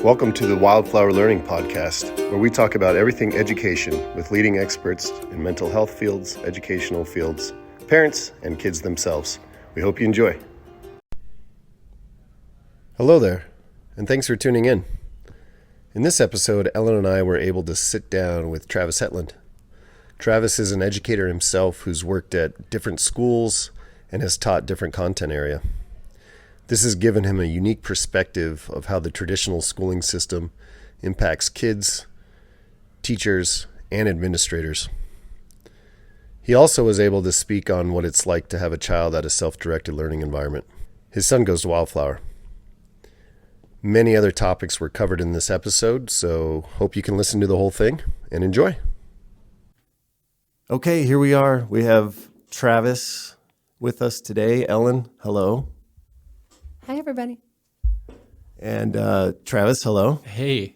Welcome to the WyldFlower Learning Podcast, where we talk about everything education with leading experts in mental health fields, educational fields, parents, and kids themselves. We hope you enjoy. Hello there, and thanks for tuning in. In this episode, Ellen and I were able to sit down with Travis Hetland. Travis is an educator himself who's worked at different schools and has taught different content area. This has given him a unique perspective of how the traditional schooling system impacts kids, teachers, and administrators. He also was able to speak on what it's like to have a child at a self-directed learning environment. His son goes to WyldFlower. Many other topics were covered in this episode, so hope you can listen to the whole thing and enjoy. Okay, here we are. We have Travis with us today. Ellen, hello. Hi, everybody. And Travis, hello. Hey,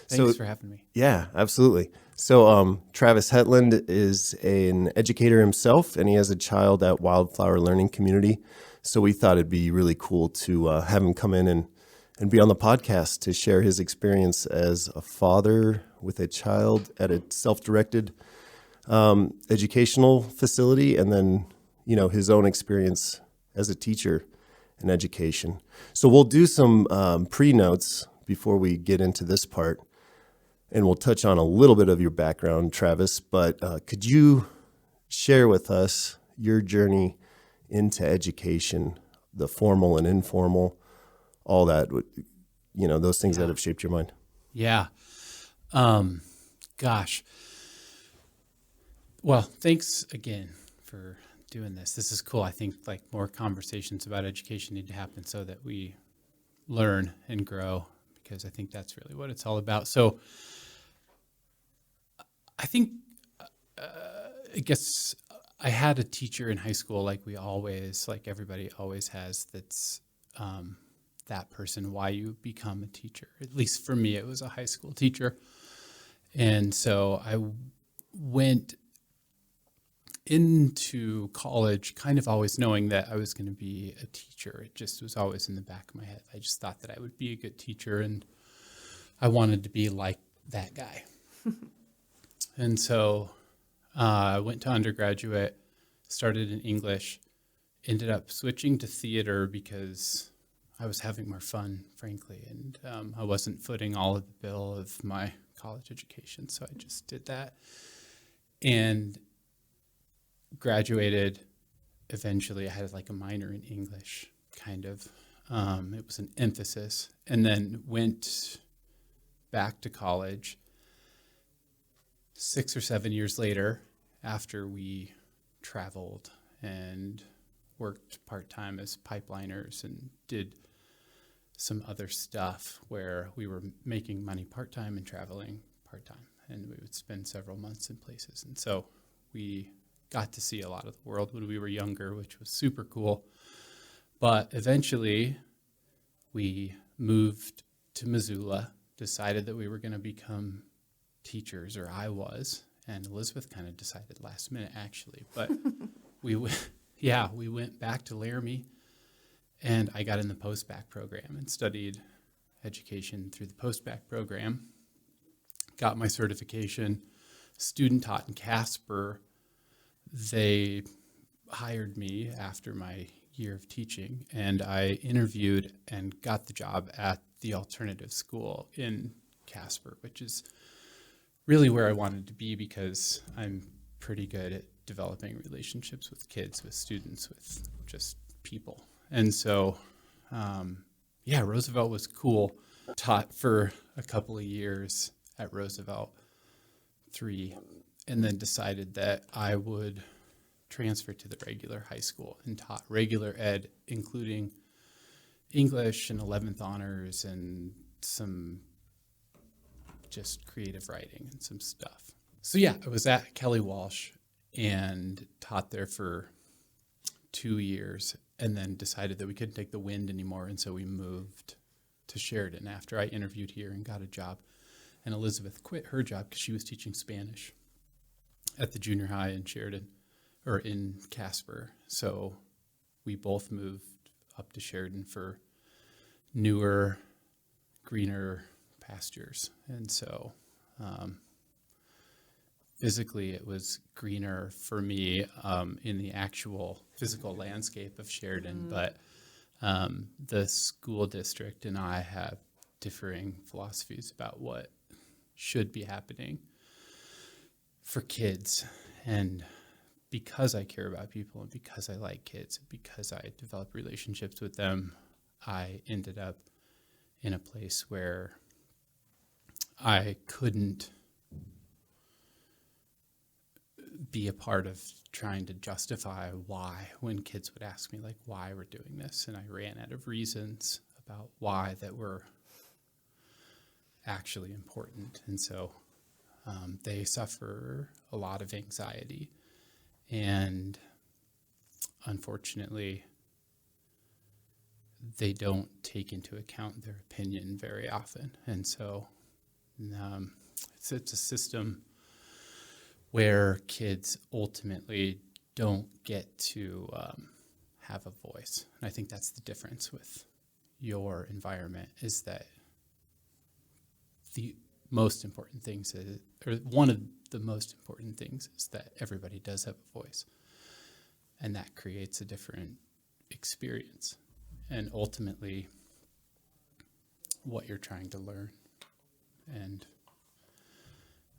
thanks for having me. Yeah, absolutely. So Travis Hetland is an educator himself, and he has a child at WyldFlower Learning Community. So we thought it'd be really cool to have him come in and be on the podcast to share his experience as a father with a child at a self-directed educational facility, and then, you know, his own experience as a teacher in education. So we'll do some pre-notes before we get into this part, and we'll touch on a little bit of your background, Travis, but could you share with us your journey into education, the formal and informal, all that, you know, those things that have shaped your mind? Yeah. Gosh. Well, thanks again for doing this. This is cool. I think like more conversations about education need to happen so that we learn and grow, because I think that's really what it's all about. So I think, I guess I had a teacher in high school, like everybody always has, that's that person, why you become a teacher. At least for me, it was a high school teacher. And so I went into college kind of always knowing that I was going to be a teacher. It just was always in the back of my head. I just thought that I would be a good teacher, and I wanted to be like that guy. And so I went to undergraduate, started in English, ended up switching to theater because I was having more fun, frankly, and I wasn't footing all of the bill of my college education, so I just did that. And graduated eventually. I had like a minor in English, kind of. It was an emphasis. And then went back to college 6 or 7 years later, after we traveled and worked part-time as pipeliners and did some other stuff where we were making money part-time and traveling part-time. And we would spend several months in places. And so we got to see a lot of the world when we were younger, which was super cool. But eventually we moved to Missoula, decided that we were going to become teachers, or I was, and Elizabeth kind of decided last minute actually. But we went back to Laramie, and I got in the post-bac program and studied education through the post-bac program, got my certification, student taught in Casper. They hired me after my year of teaching, and I interviewed and got the job at the alternative school in Casper, which is really where I wanted to be because I'm pretty good at developing relationships with kids, with students, with just people. And so, Roosevelt was cool. Taught for a couple of years at Roosevelt, 3, and then decided that I would transfer to the regular high school and taught regular ed, including English and 11th honors and some just creative writing and some stuff. So I was at Kelly Walsh and taught there for 2 years, and then decided that we couldn't take the wind anymore. And so we moved to Sheridan after I interviewed here and got a job. And Elizabeth quit her job because she was teaching Spanish at the junior high in Sheridan, or in Casper. So we both moved up to Sheridan for newer, greener pastures. And so physically it was greener for me in the actual physical landscape of Sheridan, but the school district and I have differing philosophies about what should be happening for kids. And because I care about people and because I like kids, because I develop relationships with them, I ended up in a place where I couldn't be a part of trying to justify why when kids would ask me like why we're doing this, and I ran out of reasons about why that were actually important. And so they suffer a lot of anxiety, and unfortunately they don't take into account their opinion very often. And so it's a system where kids ultimately don't get to have a voice. And I think that's the difference with your environment, is that the most important things is, or one of the most important things is that everybody does have a voice. And that creates a different experience. And ultimately, what you're trying to learn. And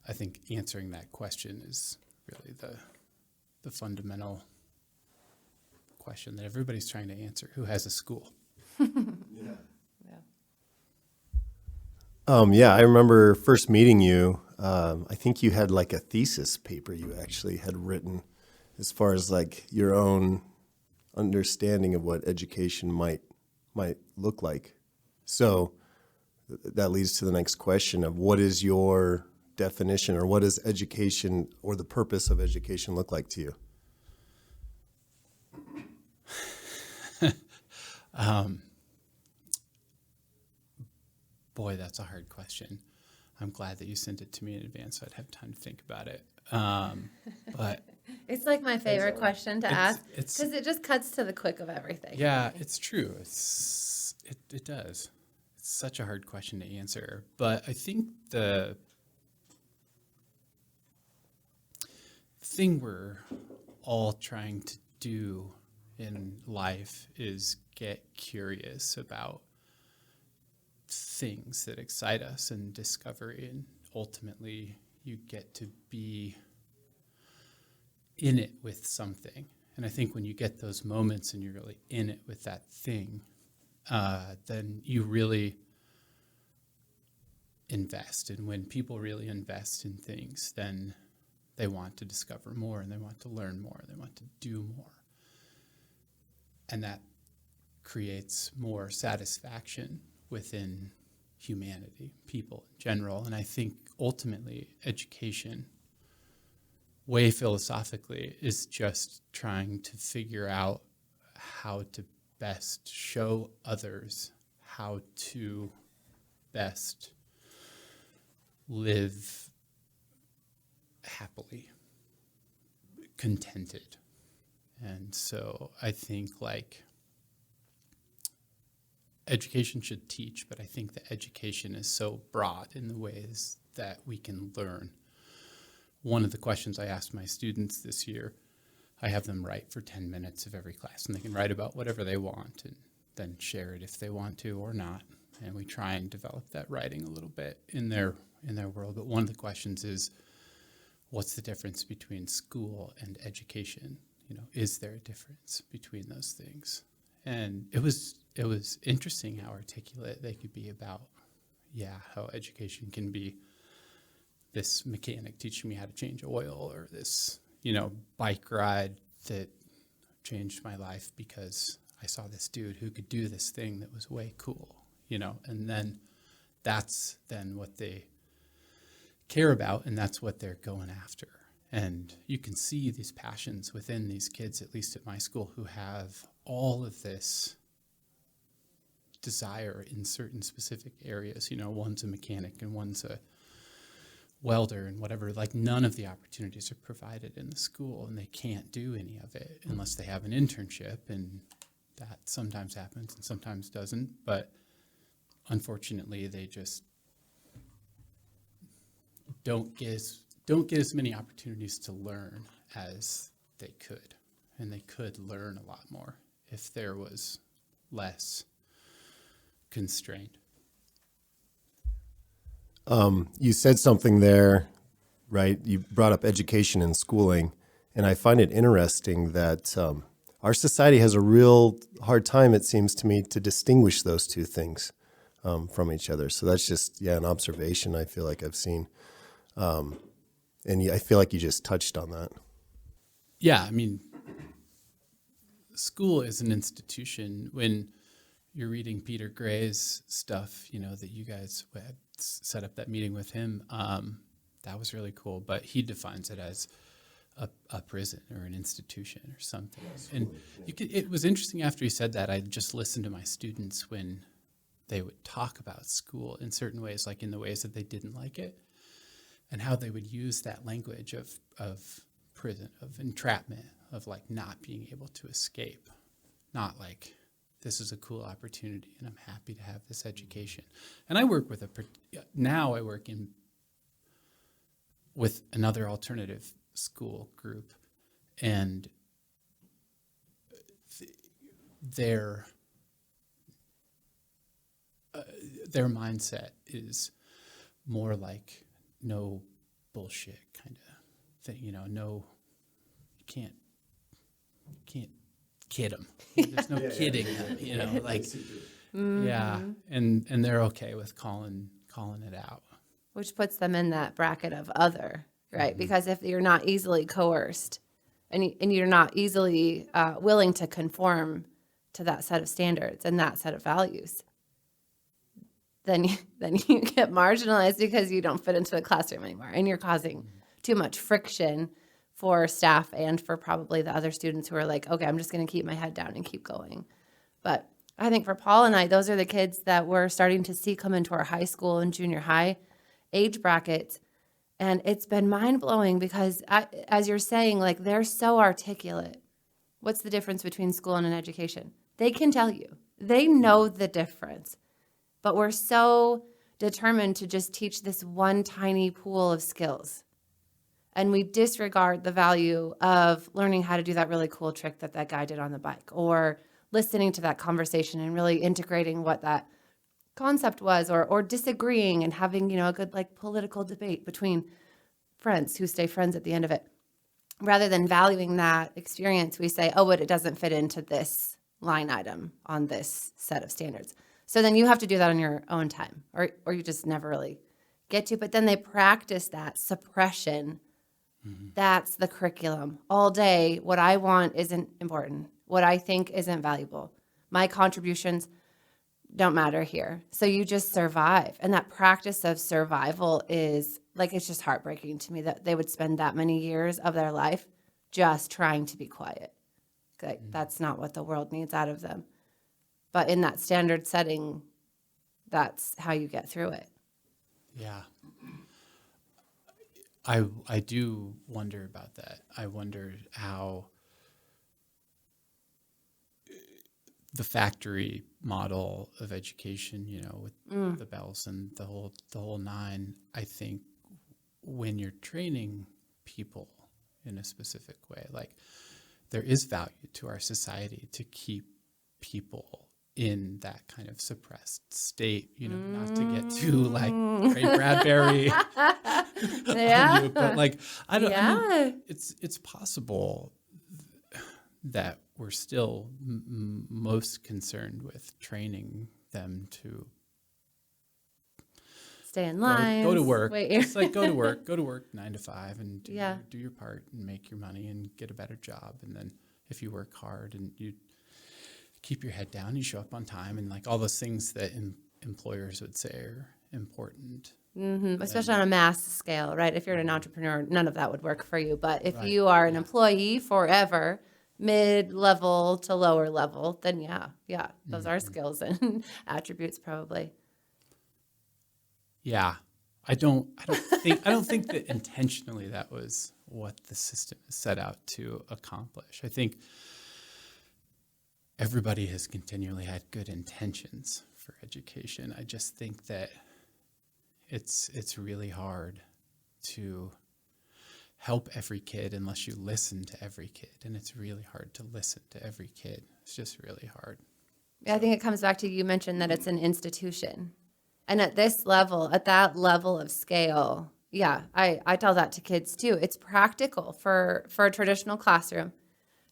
I think answering that question is really the fundamental question that everybody's trying to answer. Who has a school? Yeah, I remember first meeting you. I think you had like a thesis paper you actually had written as far as like your own understanding of what education might look like. So that leads to the next question of what is your definition, or what does education or the purpose of education look like to you? Boy, that's a hard question. I'm glad that you sent it to me in advance so I'd have time to think about it. But It's like my favorite question to ask it's- because it just cuts to the quick of everything. yeah, it's true. It does. It's such a hard question to answer. But I think the thing we're all trying to do in life is get curious about things that excite us and discovery, and ultimately you get to be in it with something. And I think when you get those moments and you're really in it with that thing, then you really invest. And when people really invest in things, then they want to discover more, and they want to learn more, and they want to do more. And that creates more satisfaction within humanity, people in general. And I think ultimately education, way philosophically, is just trying to figure out how to best show others how to best live happily, contented. And so I think like education should teach, but I think that education is so broad in the ways that we can learn. One of the questions I asked my students this year, I have them write for 10 minutes of every class, and they can write about whatever they want and then share it if they want to or not. And we try and develop that writing a little bit in their world. But one of the questions is, what's the difference between school and education? You know, is there a difference between those things? And it was interesting how articulate they could be about, how education can be this mechanic teaching me how to change oil, or this, bike ride that changed my life because I saw this dude who could do this thing that was way cool, and then that's then what they care about, and that's what they're going after. And you can see these passions within these kids, at least at my school, who have all of this desire in certain specific areas. One's a mechanic and one's a welder and whatever. Like, none of the opportunities are provided in the school, and they can't do any of it unless they have an internship, and that sometimes happens and sometimes doesn't. But unfortunately, they just don't get as many opportunities to learn as they could, and they could learn a lot more if there was less constraint. You said something there, right? You brought up education and schooling, and I find it interesting that our society has a real hard time, it seems to me, to distinguish those two things from each other. So that's just, an observation I feel like I've seen. And I feel like you just touched on that. Yeah, I mean, school is an institution. When you're reading Peter Gray's stuff, that you guys had set up that meeting with him, that was really cool. But he defines it as a prison or an institution or something. And it was interesting after he said that. I just listened to my students when they would talk about school in certain ways, like in the ways that they didn't like it, and how they would use that language of prison, of entrapment, of like not being able to escape, not like this is a cool opportunity and I'm happy to have this education. And I work with now I work with another alternative school group, and their mindset is more like no bullshit kind of thing. No, you can't kid them. There's no kidding them. Like yeah, and they're okay with calling it out, Which puts them in that bracket of other, right? Because if you're not easily coerced and you're not easily willing to conform to that set of standards and that set of values, then you get marginalized because you don't fit into the classroom anymore, and you're causing too much friction for staff and for probably the other students who are like, okay, I'm just going to keep my head down and keep going. But I think for Paul and I, those are the kids that we're starting to see come into our high school and junior high age brackets. And it's been mind-blowing because, as you're saying, like, they're so articulate. What's the difference between school and an education? They can tell you. They know the difference. But we're so determined to just teach this one tiny pool of skills. And we disregard the value of learning how to do that really cool trick that guy did on the bike, or listening to that conversation and really integrating what that concept was, or disagreeing and having, a good like political debate between friends who stay friends at the end of it. Rather than valuing that experience, we say, oh, but it doesn't fit into this line item on this set of standards. So then you have to do that on your own time, or you just never really get to. But then they practice that suppression. That's the curriculum. All day, what I want isn't important. What I think isn't valuable. My contributions don't matter here. So you just survive. And that practice of survival is, like, it's just heartbreaking to me that they would spend that many years of their life just trying to be quiet. Like, that's not what the world needs out of them. But in that standard setting, that's how you get through it. Yeah. I do wonder about that. I wonder how the factory model of education, with the bells and the whole nine, I think when you're training people in a specific way, like, there is value to our society to keep people in that kind of suppressed state, not to get too like Ray Bradbury. Yeah. On you, but like, I mean, Yeah. it's possible that we're still most concerned with training them to Stay in line. go to work. Wait. It's like go to work 9 to 5 and Yeah. do your part and make your money and get a better job. And then if you work hard and you keep your head down, you show up on time, and like all those things that employers would say are important. Especially on a mass scale, right? If you're an entrepreneur, none of that would work for you. But if Right. you are an employee forever, mid-level to lower level, then yeah, those are skills and attributes probably. Yeah, I don't think that intentionally that was what the system is set out to accomplish. I think everybody has continually had good intentions for education. I just think that it's really hard to help every kid unless you listen to every kid. And it's really hard to listen to every kid. It's just really hard. Yeah, I think it comes back to, you mentioned that it's an institution. And at this level, at that level of scale, yeah, I tell that to kids too. It's practical for a traditional classroom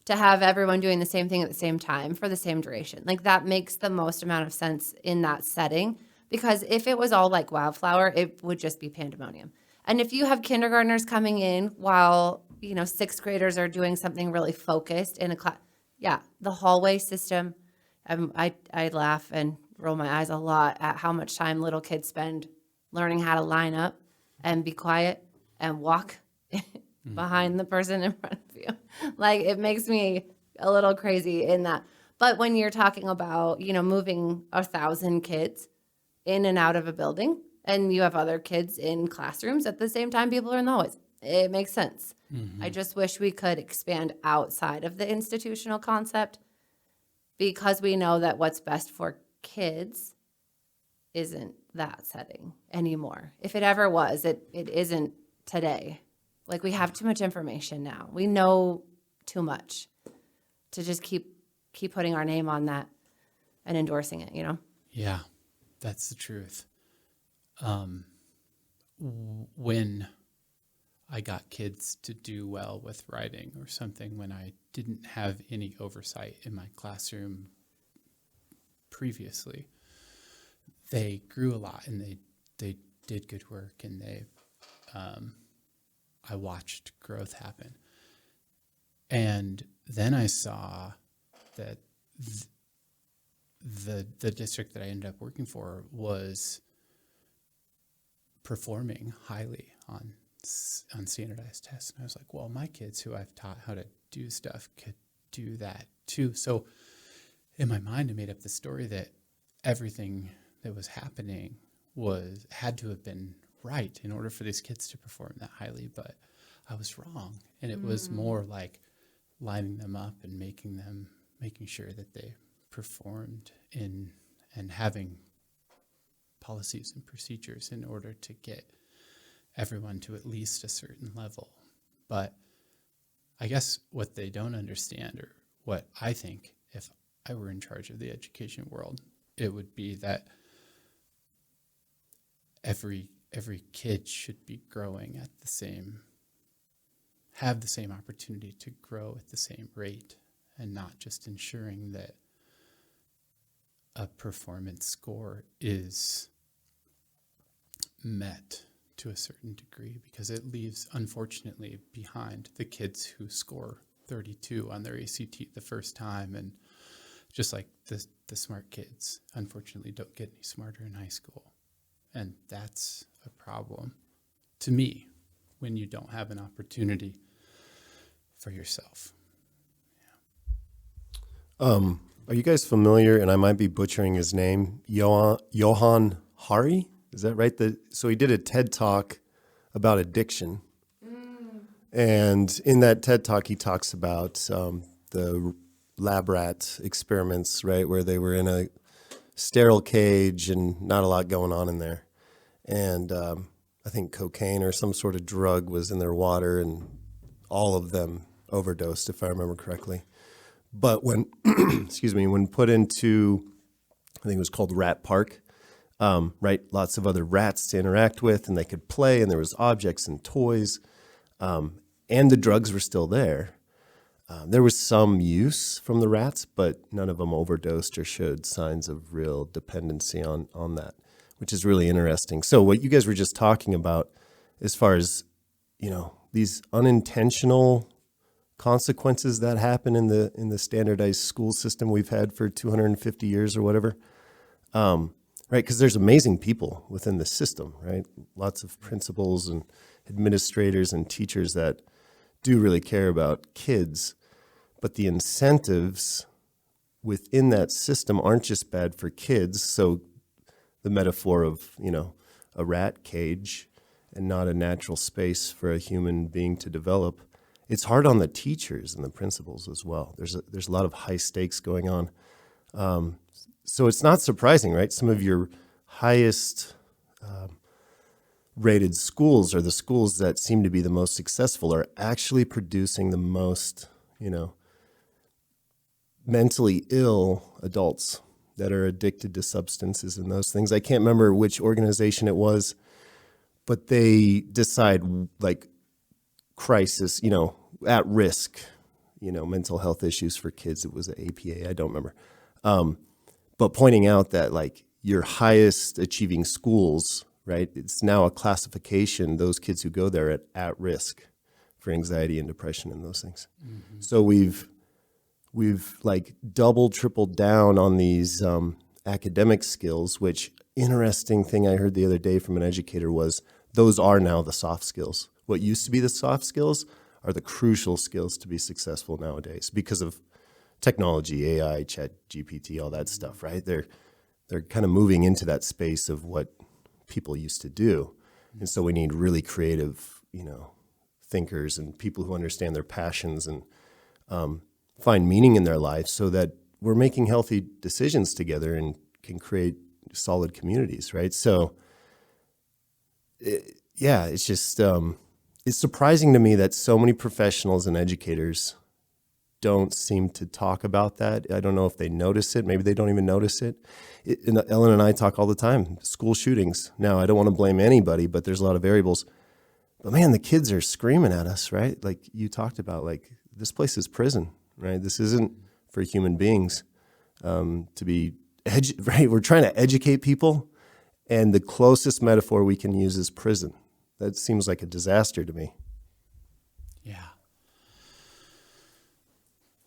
to have everyone doing the same thing at the same time for the same duration. Like, that makes the most amount of sense in that setting, because if it was all like WyldFlower, it would just be pandemonium. And if you have kindergartners coming in while, sixth graders are doing something really focused in a class, yeah, the hallway system, I laugh and roll my eyes a lot at how much time little kids spend learning how to line up and be quiet and walk behind the person in front of you. Like, it makes me a little crazy in that. But when you're talking about, moving 1,000 kids in and out of a building, and you have other kids in classrooms at the same time, people are in the hallways, it makes sense. I just wish we could expand outside of the institutional concept, because we know that what's best for kids isn't that setting anymore. If it ever was, it isn't today. Like, we have too much information now. We know too much to just keep putting our name on that and endorsing it, Yeah, that's the truth. When I got kids to do well with writing or something, when I didn't have any oversight in my classroom previously, they grew a lot and they did good work, and I watched growth happen. And then I saw that the district that I ended up working for was performing highly on standardized tests. And I was like, well, my kids who I've taught how to do stuff could do that too. So in my mind, I made up the story that everything that was happening had to have been right in order for these kids to perform that highly, but I was wrong. And it was more like lining them up and making sure that they performed and having policies and procedures in order to get everyone to at least a certain level. But I guess what they don't understand, or what I think if I were in charge of the education world, it would be that every kid should be growing at have the same opportunity to grow at the same rate, and not just ensuring that a performance score is met to a certain degree, because it leaves, unfortunately, behind the kids who score 32 on their ACT the first time, and just like the smart kids, unfortunately, don't get any smarter in high school. And that's a problem to me when you don't have an opportunity for yourself. Are you guys familiar, and I might be butchering his name, Johan Hari? Is that right? So he did a TED Talk about addiction. And in that TED Talk, he talks about the lab rat experiments, right, where they were in a sterile cage and not a lot going on in there. And I think cocaine or some sort of drug was in their water, and all of them overdosed, if I remember correctly. But when, when put into, I think it was called Rat Park, right, lots of other rats to interact with, and they could play, and there was objects and toys, and the drugs were still there. There was some use from the rats, but none of them overdosed or showed signs of real dependency on that, which is really interesting. So what you guys were just talking about, as far as, these unintentional consequences that happen in the standardized school system we've had for 250 years or whatever, right? Because there's amazing people within the system, right? Lots of principals and administrators and teachers that do really care about kids, but the incentives within that system aren't just bad for kids. So the metaphor of, a rat cage and not a natural space for a human being to develop, it's hard on the teachers and the principals as well. There's a lot of high stakes going on. So it's not surprising, right? Some of your highest rated schools, or the schools that seem to be the most successful, are actually producing the most, mentally ill adults that are addicted to substances and those things. I can't remember which organization it was, but they decide like crisis, at risk, mental health issues for kids. It was the APA. I don't remember. But pointing out that like your highest achieving schools, right? It's now a classification, those kids who go there at risk for anxiety and depression and those things. Mm-hmm. So we've like doubled, tripled down on these academic skills, which interesting thing I heard the other day from an educator was those are now the soft skills. What used to be the soft skills are the crucial skills to be successful nowadays because of technology, AI, Chat GPT, all that stuff, right? They're kind of moving into that space of what people used to do. And so we need really creative, thinkers and people who understand their passions and find meaning in their life so that we're making healthy decisions together and can create solid communities, right? So, it's just, it's surprising to me that so many professionals and educators don't seem to talk about that. I don't know if they notice it. Maybe they don't even notice it. Ellen and I talk all the time, school shootings. Now, I don't want to blame anybody, but there's a lot of variables. But man, the kids are screaming at us, right? Like you talked about, like this place is prison, right? This isn't for human beings to be, right? We're trying to educate people, and the closest metaphor we can use is prison. That seems like a disaster to me. Yeah.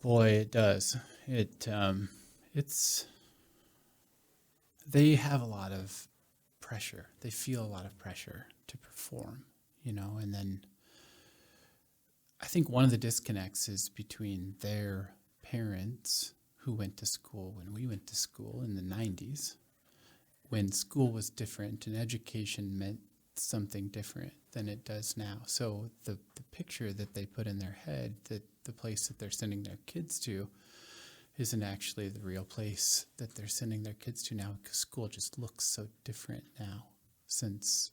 Boy, it does. They have a lot of pressure. They feel a lot of pressure to perform, and then I think one of the disconnects is between their parents who went to school when we went to school in the 90s, when school was different and education meant something different than it does now. So the picture that they put in their head, that the place that they're sending their kids to isn't actually the real place that they're sending their kids to now, because school just looks so different now since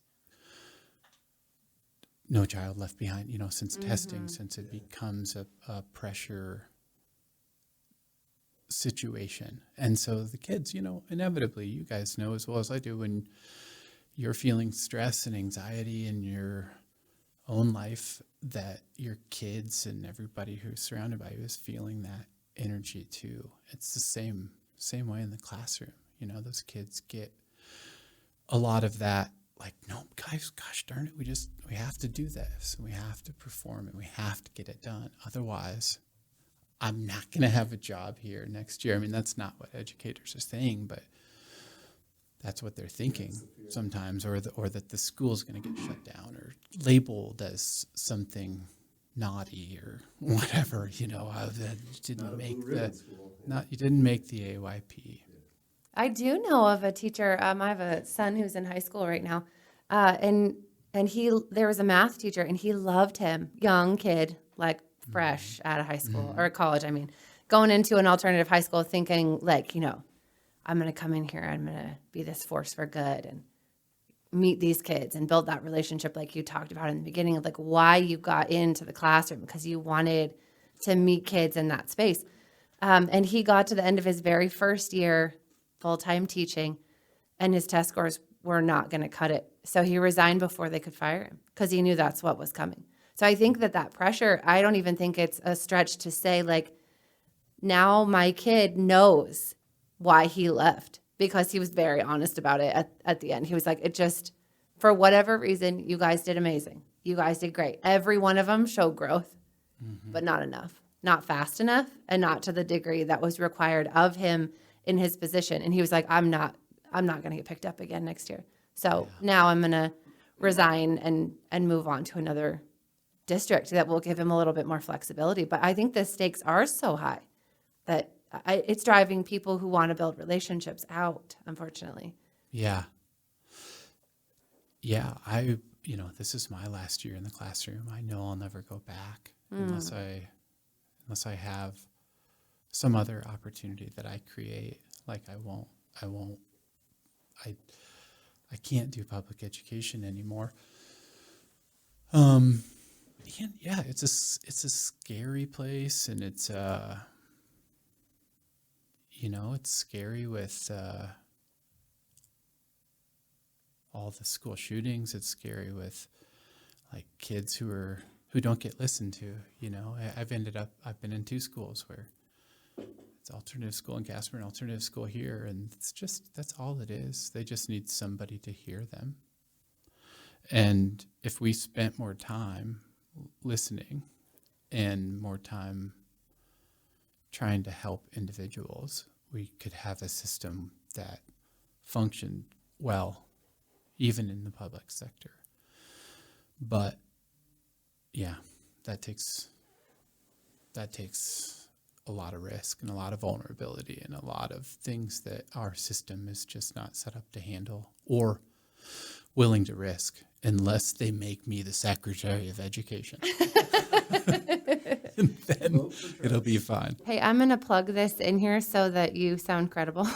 No Child Left Behind, since testing, since it becomes a pressure situation. And so the kids, inevitably, you guys know as well as I do, when you're feeling stress and anxiety in your own life, that your kids and everybody who's surrounded by you is feeling that energy too. It's the same way in the classroom. Those kids get a lot of that, like, no, guys, gosh darn it, we have to do this. We have to perform it. We have to get it done. Otherwise, I'm not going to have a job here next year. I mean, that's not what educators are saying, but that's what they're thinking sometimes, or that the school's going to get shut down or labeled as something naughty or whatever. You didn't make the AYP. I do know of a teacher. I have a son who's in high school right now, and there was a math teacher, and he loved him, young kid, like fresh out of high school or college. I mean, going into an alternative high school, thinking like, I'm going to come in here, I'm going to be this force for good and meet these kids and build that relationship like you talked about in the beginning of like why you got into the classroom, because you wanted to meet kids in that space. And he got to the end of his very first year full-time teaching, and his test scores were not going to cut it. So he resigned before they could fire him because he knew that's what was coming. So I think that pressure, I don't even think it's a stretch to say like, now my kid knows why he left, because he was very honest about it at the end. He was like, it just, for whatever reason, you guys did amazing. You guys did great. Every one of them showed growth, but not enough, not fast enough, and not to the degree that was required of him in his position. And he was like, I'm not going to get picked up again next year. So now I'm going to resign and move on to another district that will give him a little bit more flexibility. But I think the stakes are so high that it's driving people who want to build relationships out, unfortunately. Yeah. This is my last year in the classroom. I know I'll never go back unless I have some other opportunity that I create. Like I I can't do public education anymore. And yeah, it's a scary place, and it's it's scary with all the school shootings. It's scary with like kids who don't get listened to. I've been in 2 schools where it's alternative school in Casper and alternative school here, and that's all it is. They just need somebody to hear them. And if we spent more time listening and more time trying to help individuals, we could have a system that functioned well, even in the public sector. But yeah, that takes a lot of risk and a lot of vulnerability and a lot of things that our system is just not set up to handle or willing to risk, unless they make me the Secretary of Education. And then it'll be fine. Hey, I'm going to plug this in here so that you sound credible.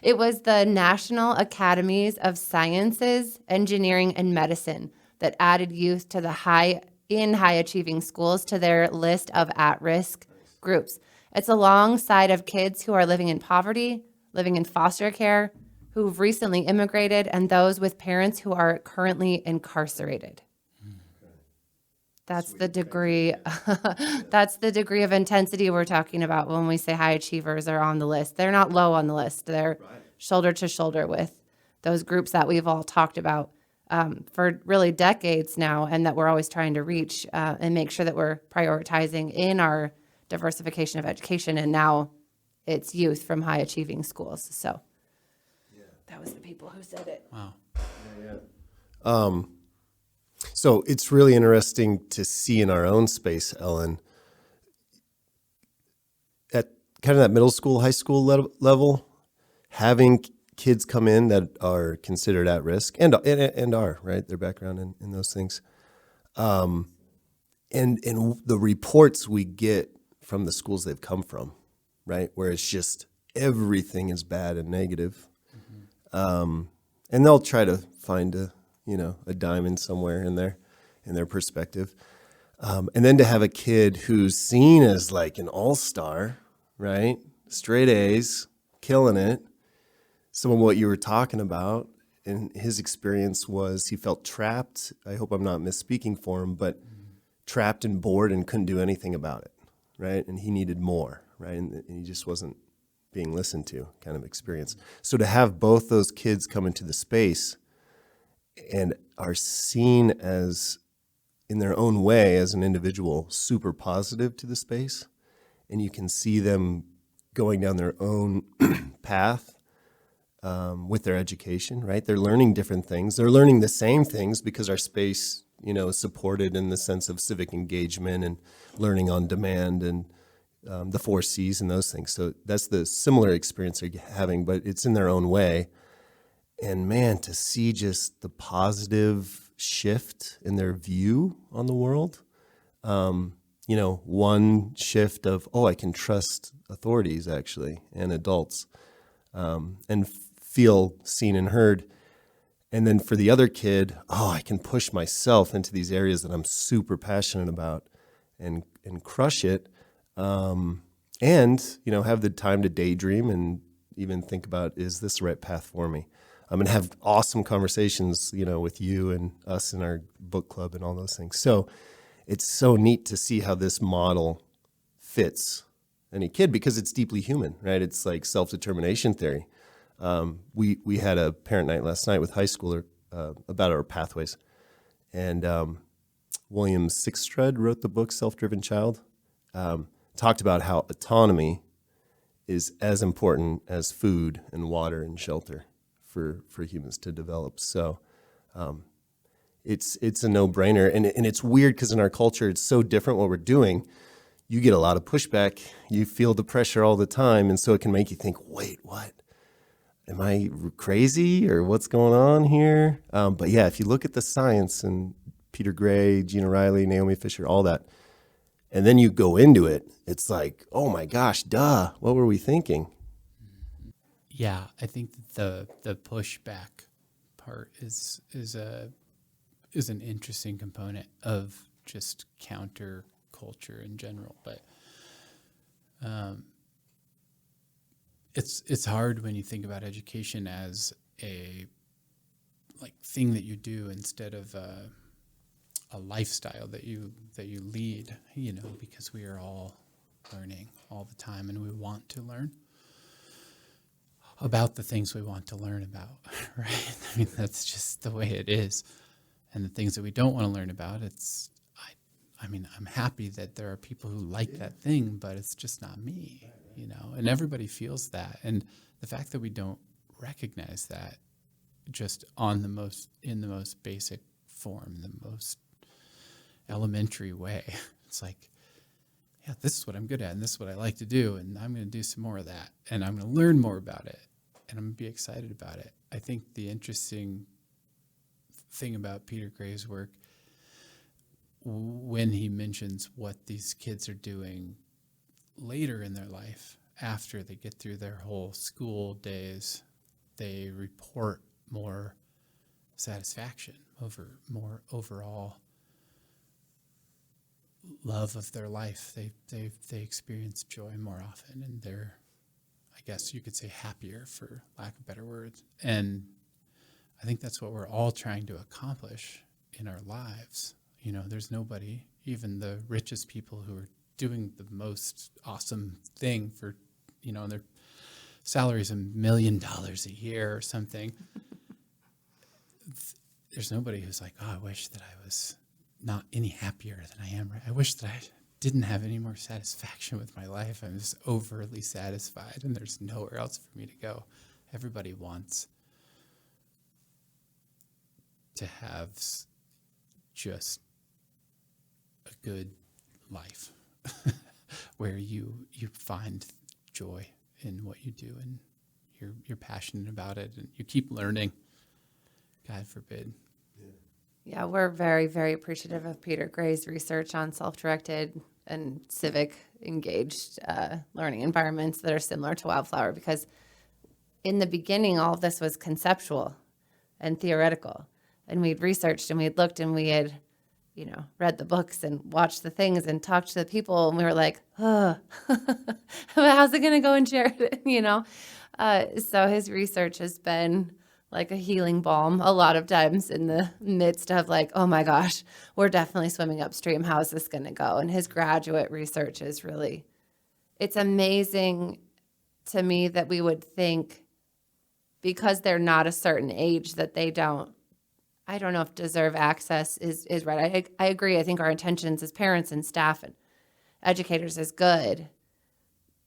It was the National Academies of Sciences, Engineering, and Medicine that added youth to the high achieving schools to their list of at-risk groups. It's alongside of kids who are living in poverty, living in foster care, who've recently immigrated, and those with parents who are currently incarcerated. That's the degree. That's the degree of intensity we're talking about when we say high achievers are on the list. They're not low on the list. They're shoulder to shoulder with those groups that we've all talked about for really decades now, and that we're always trying to reach and make sure that we're prioritizing in our diversification of education. And now it's youth from high achieving schools. So that was the people who said it. Wow. So it's really interesting to see in our own space, Ellen, at kind of that middle school, high school level, having kids come in that are considered at risk and are, right, their background in those things. And the reports we get from the schools they've come from, right, where it's just everything is bad and negative. And they'll try to find a diamond somewhere in their perspective. And then to have a kid who's seen as like an all-star, right? Straight A's, killing it. Some of what you were talking about in his experience was he felt trapped. I hope I'm not misspeaking for him, but trapped and bored and couldn't do anything about it, right? And he needed more, right? And he just wasn't being listened to kind of experience. So to have both those kids come into the space and are seen as, in their own way, as an individual, super positive to the space, and you can see them going down their own path with their education, right? They're learning different things. They're learning the same things because our space, is supported in the sense of civic engagement and learning on demand and the 4 C's and those things. So that's the similar experience they're having, but it's in their own way. And man, to see just the positive shift in their view on the world, one shift of, I can trust authorities actually and adults, and feel seen and heard. And then for the other kid, I can push myself into these areas that I'm super passionate about and crush it. And, have the time to daydream and even think about, is this the right path for me? I'm going to have awesome conversations, with you and us in our book club and all those things. So it's so neat to see how this model fits any kid because it's deeply human, right? It's like self-determination theory. We had a parent night last night with high schooler about our pathways. And William Sixstrud wrote the book Self-Driven Child, talked about how autonomy is as important as food and water and shelter for humans to develop. So it's a no-brainer. And it's weird because in our culture, it's so different what we're doing. You get a lot of pushback. You feel the pressure all the time. And so it can make you think, wait, what? Am I crazy or what's going on here? But yeah, if you look at the science and Peter Gray, Gina Riley, Naomi Fisher, all that, and then you go into it, it's like, oh my gosh, duh, what were we thinking? Yeah, I think the pushback part is an interesting component of just counter culture in general. But it's hard when you think about education as a thing that you do instead of a lifestyle that you lead, because we are all learning all the time, and we want to learn about the things we want to learn about, right? I mean, that's just the way it is. And the things that we don't want to learn about, I'm happy that there are people who like that thing, but it's just not me, and everybody feels that. And the fact that we don't recognize that just in the most basic form, the most elementary way, it's like, yeah, this is what I'm good at, and this is what I like to do, and I'm going to do some more of that, and I'm going to learn more about it, and I'm going to be excited about it. I think the interesting thing about Peter Gray's work, when he mentions what these kids are doing later in their life, after they get through their whole school days, they report more satisfaction, more overall love of their life. They experience joy more often, and they're, I guess you could say, happier, for lack of better words. And I think that's what we're all trying to accomplish in our lives. There's nobody, even the richest people who are doing the most awesome thing for, and their salary's $1 million a year or something. There's nobody who's like, oh, I wish that I was not any happier than I am. Right? I wish that I didn't have any more satisfaction with my life. I'm just overly satisfied, and there's nowhere else for me to go. Everybody wants to have just a good life where you find joy in what you do, and you're passionate about it, and you keep learning. God forbid. Yeah, we're very, very appreciative of Peter Gray's research on self-directed and civic engaged learning environments that are similar to WyldFlower, because in the beginning, all of this was conceptual and theoretical. And we'd researched and we'd looked and we had, read the books and watched the things and talked to the people. And we were like, oh, how's it going to go in Sheridan, So his research has been like a healing balm a lot of times in the midst of like, oh my gosh, we're definitely swimming upstream. How is this going to go? And his graduate research is really, it's amazing to me that we would think because they're not a certain age that they don't, I don't know if deserve access is right. I agree. I think our intentions as parents and staff and educators is good.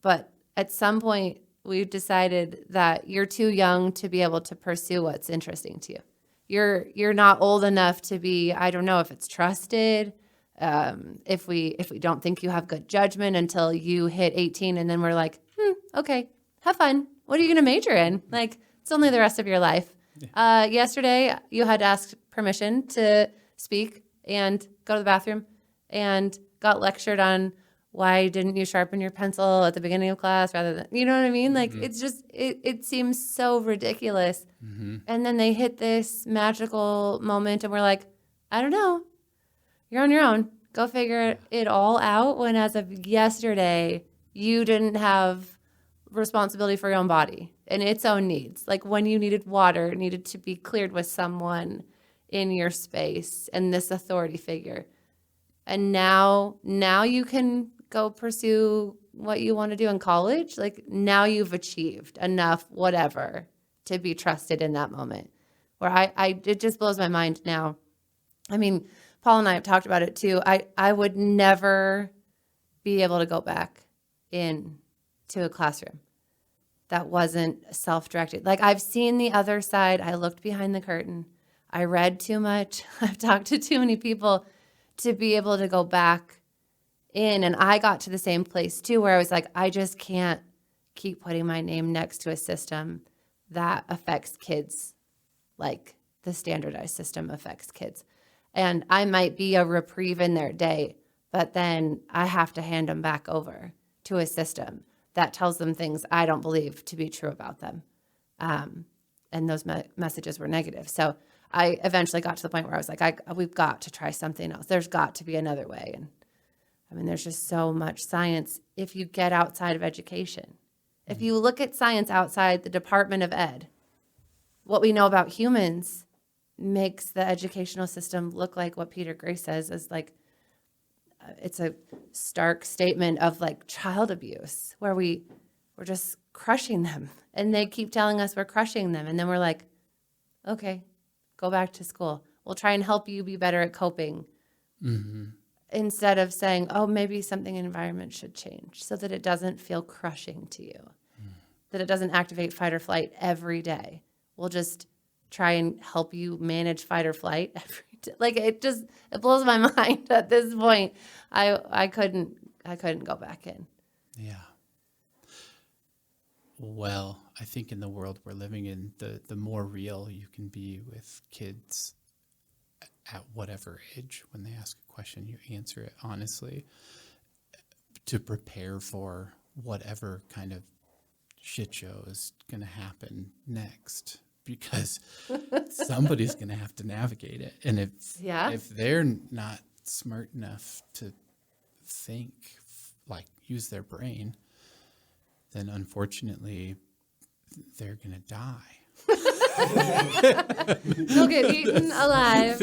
But at some point, we've decided that you're too young to be able to pursue what's interesting to you. You're not old enough to be, I don't know if it's trusted, if we don't think you have good judgment until you hit 18, and then we're like, okay, have fun. What are you going to major in? Like, it's only the rest of your life. Yesterday, you had to ask permission to speak and go to the bathroom, and got lectured on why didn't you sharpen your pencil at the beginning of class rather than, you know what I mean? Like, it's just, it seems so ridiculous. And then they hit this magical moment and we're like, I don't know. You're on your own. Go figure it all out, when as of yesterday, you didn't have responsibility for your own body and its own needs. Like when you needed water, it needed to be cleared with someone in your space and this authority figure. And now you can go pursue what you want to do in college. Like now you've achieved enough, whatever, to be trusted in that moment. Where it just blows my mind now. I mean, Paul and I have talked about it too. I would never be able to go back into a classroom that wasn't self-directed. Like I've seen the other side. I looked behind the curtain. I read too much. I've talked to too many people to be able to go back in. And I got to the same place too, where I was like, I just can't keep putting my name next to a system that affects kids like the standardized system affects kids. And I might be a reprieve in their day, but then I have to hand them back over to a system that tells them things I don't believe to be true about them. and those messages were negative. So I eventually got to the point where I was like, we've got to try something else. There's got to be another way. And I mean, there's just so much science if you get outside of education. If you look at science outside the Department of Ed, what we know about humans makes the educational system look like what Peter Gray says is like, it's a stark statement of like child abuse, where we're just crushing them. And they keep telling us we're crushing them. And then we're like, okay, go back to school. We'll try and help you be better at coping. Instead of saying, oh, maybe something in environment should change so that it doesn't feel crushing to you, that it doesn't activate fight or flight every day. We'll just try and help you manage fight or flight every day. Like it blows my mind at this point. I couldn't go back in. Yeah. Well, I think in the world we're living in, the more real you can be with kids at whatever age, when they ask a question, you answer it honestly, to prepare for whatever kind of shit show is going to happen next, because somebody's going to have to navigate it. And if they're not smart enough to think, like use their brain, then unfortunately they're going to die. You'll get eaten alive.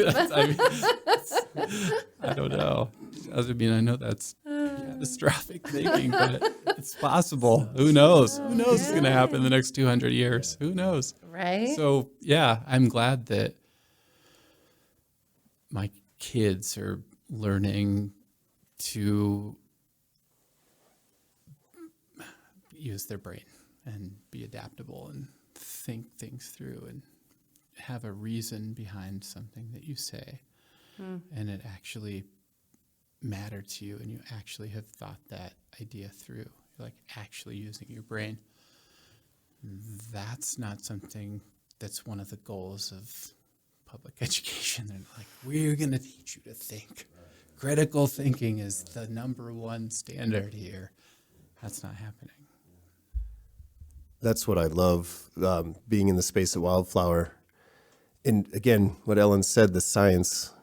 I don't know. Doesn't mean I know that's catastrophic thinking, but it's possible. Who knows? Who knows what's going to happen in the next 200 years? Who knows? Right? So, yeah, I'm glad that my kids are learning to use their brain and be adaptable and think things through and have a reason behind something that you say, and it actually mattered to you and you actually have thought that idea through. You're like actually using your brain. That's not something that's one of the goals of public education. They're like, we're going to teach you to think. Critical thinking is the number one standard here. That's not happening. That's what I love, being in the space at WyldFlower. And again, what Ellen said, the science,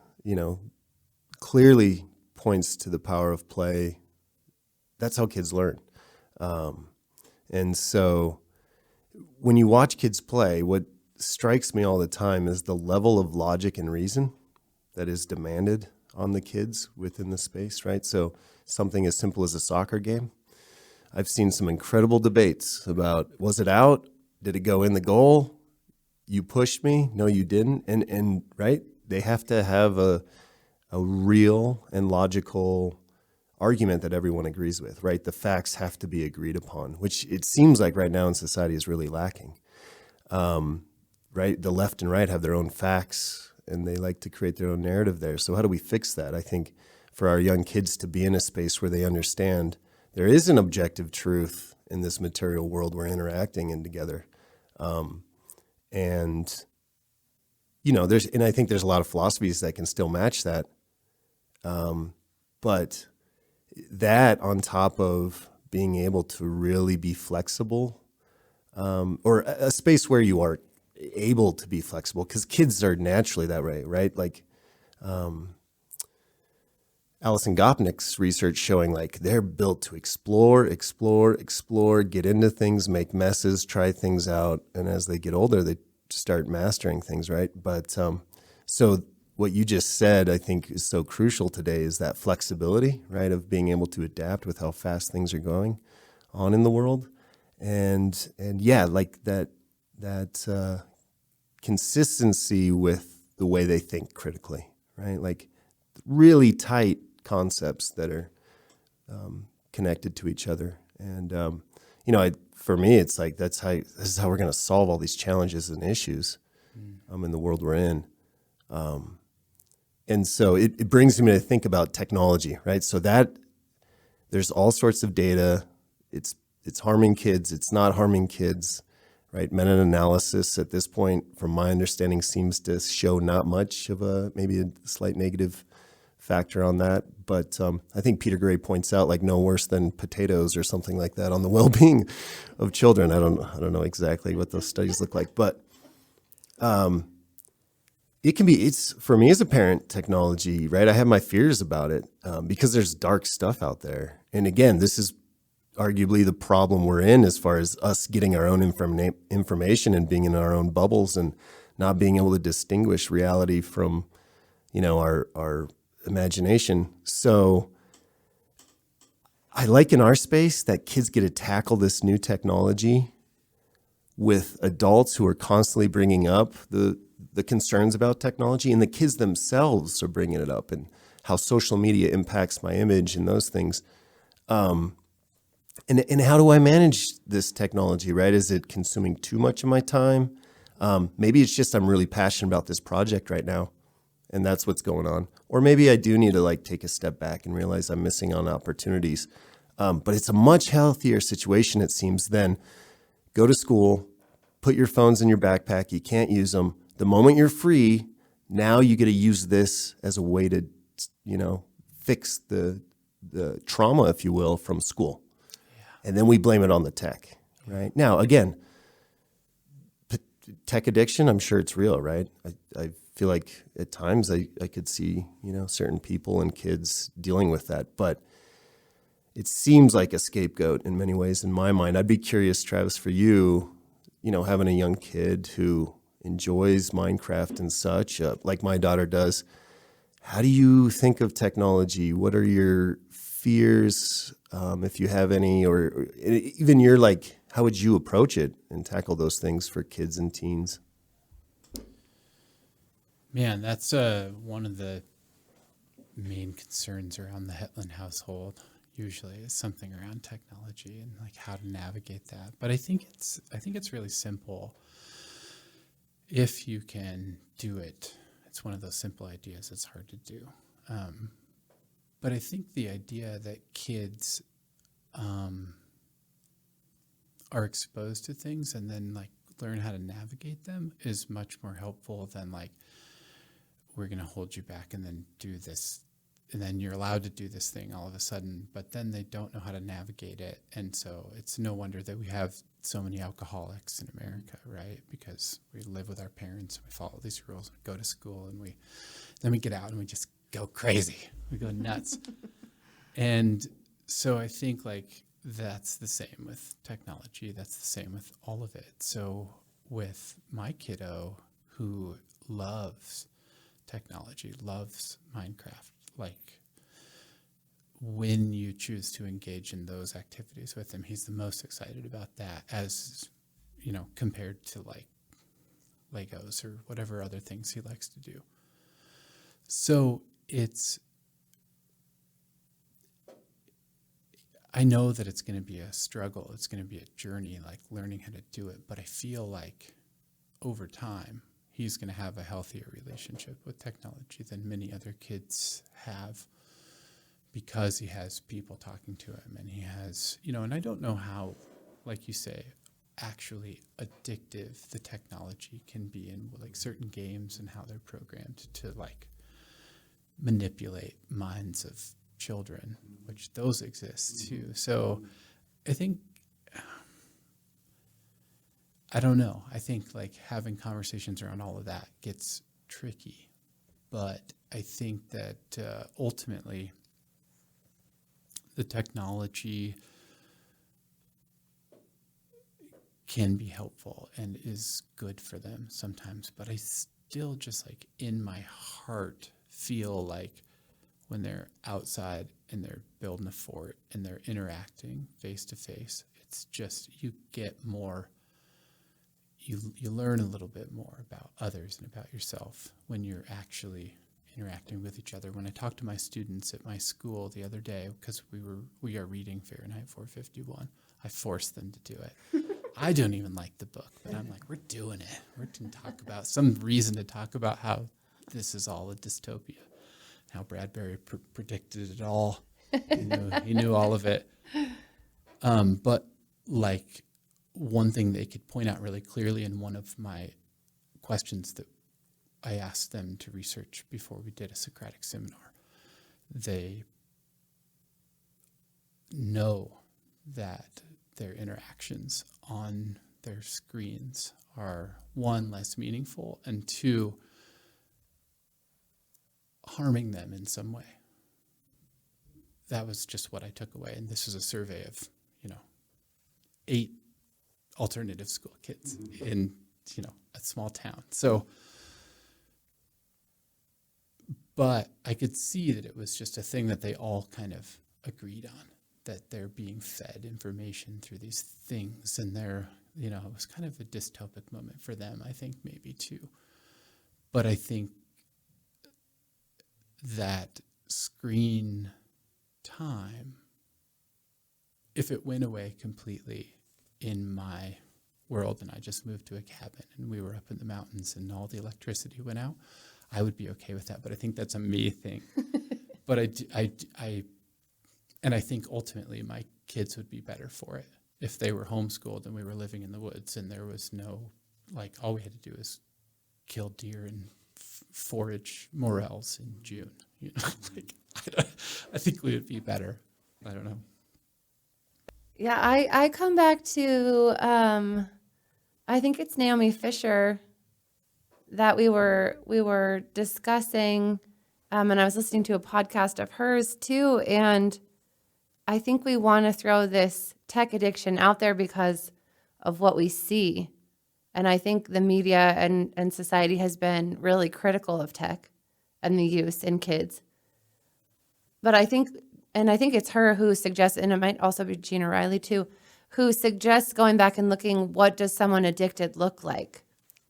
clearly points to the power of play. That's how kids learn. And so when you watch kids play, what strikes me all the time is the level of logic and reason that is demanded on the kids within the space, right? So something as simple as a soccer game. I've seen some incredible debates about, was it out? Did it go in the goal? You pushed me? No, you didn't. And right, they have to have a real and logical argument that everyone agrees with, right? The facts have to be agreed upon, which it seems like right now in society is really lacking. Right? The left and right have their own facts and they like to create their own narrative there. So how do we fix that? I think for our young kids to be in a space where they understand there is an objective truth in this material world we're interacting in together. And I think there's a lot of philosophies that can still match that. But that on top of being able to really be flexible, or a space where you are able to be flexible, because kids are naturally that way, right? Like, Alison Gopnik's research showing like they're built to explore, get into things, make messes, try things out. And as they get older, they start mastering things, right? But so what you just said, I think is so crucial today is that flexibility, right? Of being able to adapt with how fast things are going on in the world. And yeah, like that consistency with the way they think critically, right? Like really tight concepts that are connected to each other. And, for me, it's like, this is how we're going to solve all these challenges and issues in the world we're in. And so it brings me to think about technology, right? So that there's all sorts of data. It's harming kids. It's not harming kids, right? Meta-analysis at this point, from my understanding, seems to show not much of maybe a slight negative factor on that. But I think Peter Gray points out like no worse than potatoes or something like that on the well-being of children. I don't know exactly what those studies look like, but It can be, it's for me as a parent, technology, right? I have my fears about it because there's dark stuff out there. And again, this is arguably the problem we're in as far as us getting our own information and being in our own bubbles and not being able to distinguish reality from, our imagination. So I like in our space that kids get to tackle this new technology with adults who are constantly bringing up the concerns about technology, and the kids themselves are bringing it up and how social media impacts my image and those things. And how do I manage this technology, right? Is it consuming too much of my time? Maybe it's just I'm really passionate about this project right now, and that's what's going on. Or maybe I do need to take a step back and realize I'm missing on opportunities. But it's a much healthier situation, it seems, than go to school, put your phones in your backpack, you can't use them. The moment you're free, now you get to use this as a way to, fix the trauma, if you will, from school. And then we blame it on the tech, right? Now, again, tech addiction, I'm sure it's real, right? I feel like at times I could see, certain people and kids dealing with that. But it seems like a scapegoat in many ways in my mind. I'd be curious, Travis, for you, having a young kid who enjoys Minecraft and such, like my daughter does. How do you think of technology? What are your fears, if you have any, or even how would you approach it and tackle those things for kids and teens? Man, that's one of the main concerns around the Hetland household. Usually, is something around technology and how to navigate that. But I think it's really simple if you can do it. It's one of those simple ideas that's hard to do. But I think the idea that kids are exposed to things and then learn how to navigate them is much more helpful than we're going to hold you back and then do this, and then you're allowed to do this thing all of a sudden, but then they don't know how to navigate it. And so it's no wonder that we have so many alcoholics in America, right? Because we live with our parents, we follow these rules, we go to school, and then we get out and we just go crazy. We go nuts. And so I think that's the same with technology. That's the same with all of it. So with my kiddo who loves technology, loves Minecraft, when you choose to engage in those activities with him, he's the most excited about that, as compared to Legos or whatever other things he likes to do. So I know that it's going to be a struggle. It's going to be a journey, learning how to do it. But I feel over time, he's going to have a healthier relationship with technology than many other kids have, because he has people talking to him, and he has, and I don't know how, like you say, actually addictive the technology can be in certain games and how they're programmed to manipulate minds of children, which those exist too. So I think, I don't know. I think having conversations around all of that gets tricky, but I think that ultimately the technology can be helpful and is good for them sometimes, but I still just in my heart feel when they're outside and they're building a fort and they're interacting face to face, it's just, you get more, you learn a little bit more about others and about yourself when you're actually interacting with each other. When I talked to my students at my school the other day, because we are reading Fahrenheit 451, I forced them to do it. I don't even like the book, but I'm we're doing it. We're going to talk about some reason to talk about how this is all a dystopia, how Bradbury predicted it all. He knew all of it. But one thing they could point out really clearly in one of my questions that I asked them to research before we did a Socratic seminar, they know that their interactions on their screens are, one, less meaningful, and two, harming them in some way. That was just what I took away. And this is a survey of, 8 alternative school kids in, a small town. So, but I could see that it was just a thing that they all kind of agreed on, that they're being fed information through these things, and they're, it was kind of a dystopic moment for them, I think, maybe too. But I think that screen time, if it went away completely in my world and I just moved to a cabin and we were up in the mountains and all the electricity went out, I would be okay with that. But I think that's a me thing. But I think ultimately my kids would be better for it if they were homeschooled and we were living in the woods and there was no, all we had to do is kill deer and forage morels in June. I think we would be better. I don't know. Yeah, I come back to, I think it's Naomi Fisher that we were discussing, and I was listening to a podcast of hers too, and I think we want to throw this tech addiction out there because of what we see. And I think the media and society has been really critical of tech and the use in kids. But I think it's her who suggests, and it might also be Gina Riley too, who suggests going back and looking, what does someone addicted look like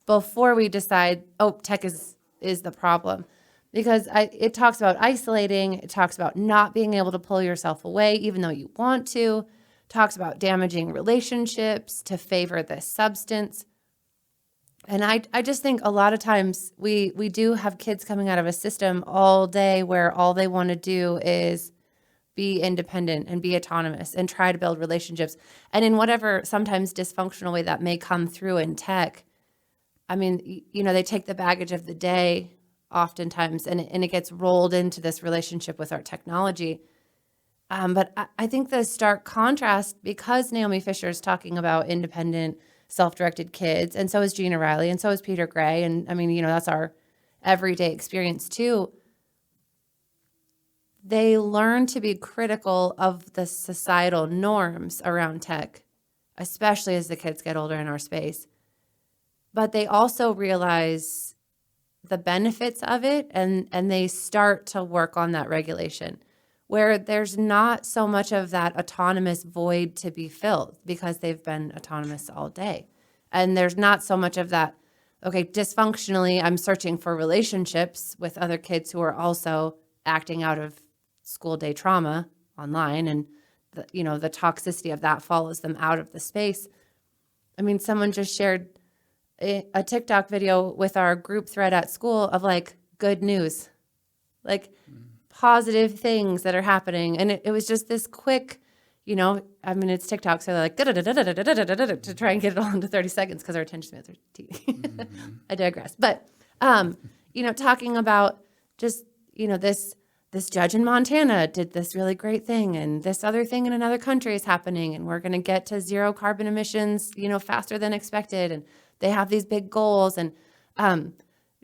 before we decide, tech is the problem. Because it talks about isolating, it talks about not being able to pull yourself away even though you want to, talks about damaging relationships to favor this substance. And I just think a lot of times we do have kids coming out of a system all day where all they want to do is be independent and be autonomous and try to build relationships. And in whatever sometimes dysfunctional way that may come through in tech, I mean, they take the baggage of the day oftentimes and it gets rolled into this relationship with our technology. But I think the stark contrast, because Naomi Fisher is talking about independent, self-directed kids, and so is Gina Riley, and so is Peter Gray, and I mean, that's our everyday experience too. They learn to be critical of the societal norms around tech, especially as the kids get older in our space. But they also realize the benefits of it, and they start to work on that regulation, where there's not so much of that autonomous void to be filled because they've been autonomous all day. And there's not so much of that, dysfunctionally, I'm searching for relationships with other kids who are also acting out of school day trauma online, and the toxicity of that follows them out of the space. I mean, someone just shared a TikTok video with our group thread at school of good news, positive things that are happening. And it was just this quick, it's TikTok, so they're like to try and get it all into 30 seconds because our attention spans are teeny. I digress. But, talking about just, this judge in Montana did this really great thing, and this other thing in another country is happening, and we're going to get to zero carbon emissions, faster than expected. And they have these big goals, and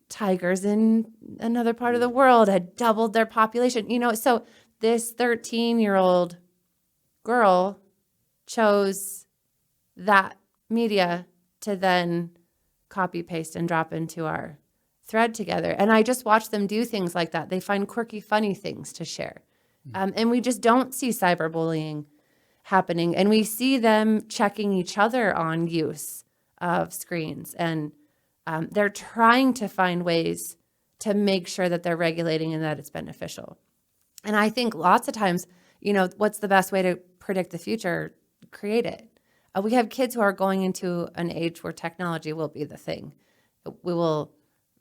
tigers in another part of the world had doubled their population. So this 13-year-old girl chose that media to then copy, paste, and drop into our thread together. And I just watch them do things like that. They find quirky, funny things to share. And we just don't see cyberbullying happening. And we see them checking each other on use of screens. And they're trying to find ways to make sure that they're regulating and that it's beneficial. And I think lots of times, what's the best way to predict the future? Create it. We have kids who are going into an age where technology will be the thing. We will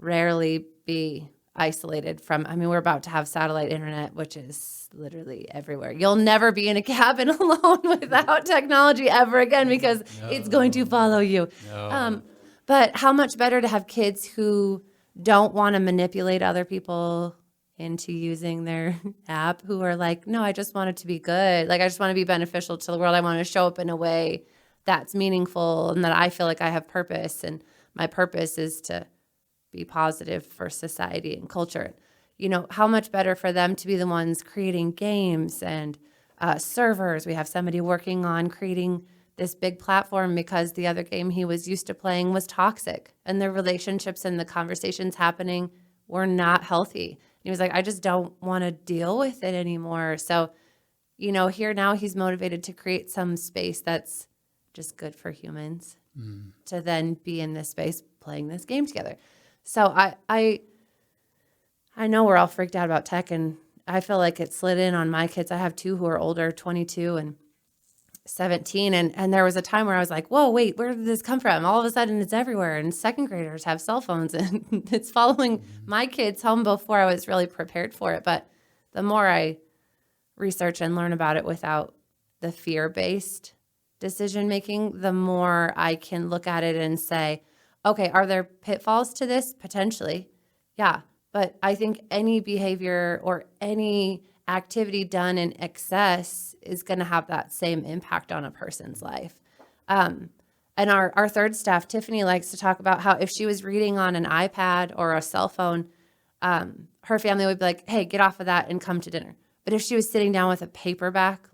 rarely be isolated from, we're about to have satellite internet, which is literally everywhere. You'll never be in a cabin alone without technology ever again because it's going to follow you. No. But how much better to have kids who don't want to manipulate other people into using their app, who are like, no, I just want it to be good. I just want to be beneficial to the world. I want to show up in a way that's meaningful and that I feel like I have purpose, and my purpose is to be positive for society and culture. How much better for them to be the ones creating games and servers. We have somebody working on creating this big platform because the other game he was used to playing was toxic, and the relationships and the conversations happening were not healthy. He was like, I just don't want to deal with it anymore. So, here now he's motivated to create some space that's just good for humans to then be in this space playing this game together. So I know we're all freaked out about tech, and I feel like it slid in on my kids. I have two who are older, 22 and 17. And there was a time where I was like, whoa, wait, where did this come from? All of a sudden it's everywhere. And second graders have cell phones, and it's following my kids home before I was really prepared for it. But the more I research and learn about it without the fear-based decision-making, the more I can look at it and say, okay, are there pitfalls to this? Potentially. Yeah. But I think any behavior or any activity done in excess is going to have that same impact on a person's life. And our third staff, Tiffany, likes to talk about how if she was reading on an iPad or a cell phone, her family would be like, hey, get off of that and come to dinner. But if she was sitting down with a paperback,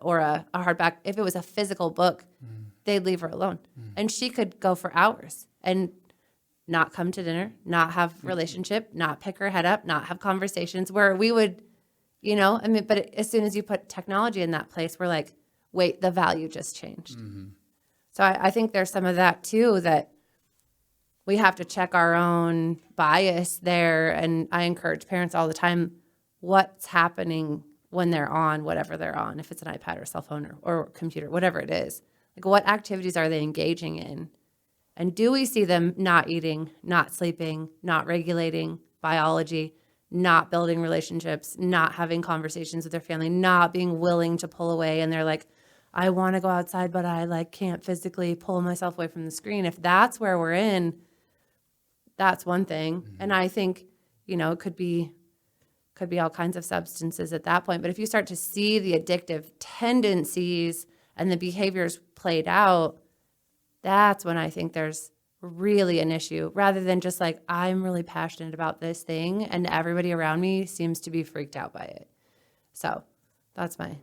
or a hardback, if it was a physical book, they'd leave her alone. And she could go for hours and not come to dinner, not have relationship, not pick her head up, not have conversations where we would, but as soon as you put technology in that place, we're like, wait, the value just changed. So I think there's some of that too, that we have to check our own bias there. And I encourage parents all the time, what's happening when they're on whatever they're on, if it's an iPad or cell phone or computer, whatever it is. Like, what activities are they engaging in? And do we see them not eating, not sleeping, not regulating biology, not building relationships, not having conversations with their family, not being willing to pull away? And they're like, I want to go outside, but I can't physically pull myself away from the screen. If that's where we're in, that's one thing. And I think, it could be all kinds of substances at that point. But if you start to see the addictive tendencies and the behaviors played out, that's when I think there's really an issue, rather than just like, I'm really passionate about this thing and everybody around me seems to be freaked out by it. So that's I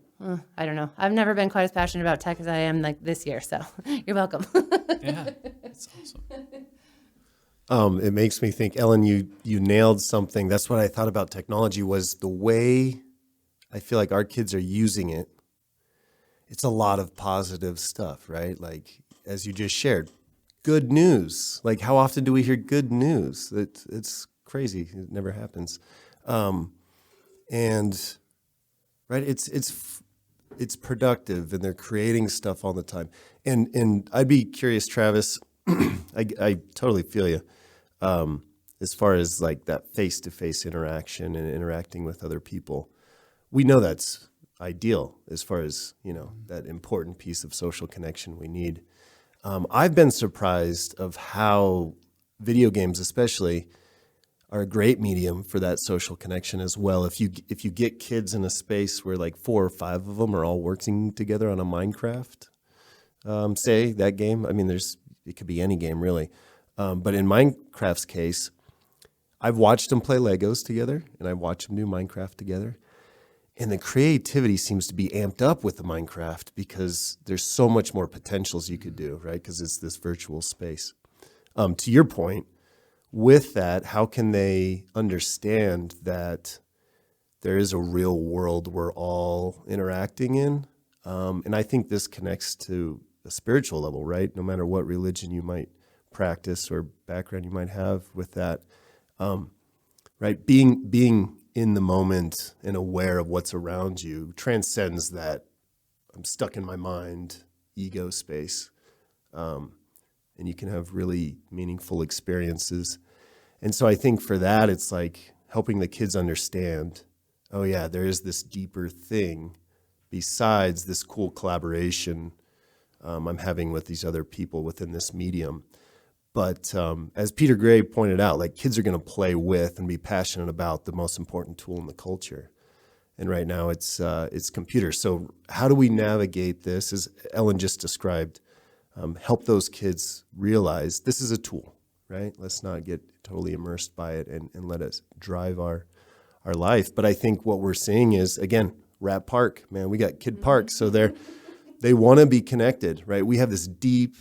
don't know. I've never been quite as passionate about tech as I am like this year. So you're welcome. Yeah, that's awesome. It makes me think, Ellen, you nailed something. That's what I thought about technology, was the way I feel like our kids are using it. It's a lot of positive stuff, right? Like, as you just shared, good news. Like, how often do we hear good news? It's crazy. It never happens. And right, it's productive, and they're creating stuff all the time. And I'd be curious, Travis, I totally feel you. As far as like that face-to-face interaction and interacting with other people, we know that's ideal as far as, that important piece of social connection we need. I've been surprised of how video games especially are a great medium for that social connection as well. If you get kids in a space where like 4 or 5 of them are all working together on a Minecraft, say that game, I mean, it could be any game really. But in Minecraft's case, I've watched them play Legos together, and I've watched them do Minecraft together. And the creativity seems to be amped up with the Minecraft because there's so much more potentials you could do, right? Because it's this virtual space. To your point, with that, how can they understand that there is a real world we're all interacting in? And I think this connects to a spiritual level, right? No matter what religion you might practice or background you might have with that, right? Being in the moment and aware of what's around you transcends that I'm stuck in my mind ego space. And you can have really meaningful experiences. And so I think for that, it's like helping the kids understand, oh yeah, there is this deeper thing besides this cool collaboration I'm having with these other people within this medium. But as Peter Gray pointed out, like, kids are going to play with and be passionate about the most important tool in the culture. And right now it's computers. So how do we navigate this, as Ellen just described, help those kids realize this is a tool, right? Let's not get totally immersed by it and let us drive our life. But I think what we're seeing is, again, Rat Park, man, we got Kid Park. So they want to be connected, right? We have this deep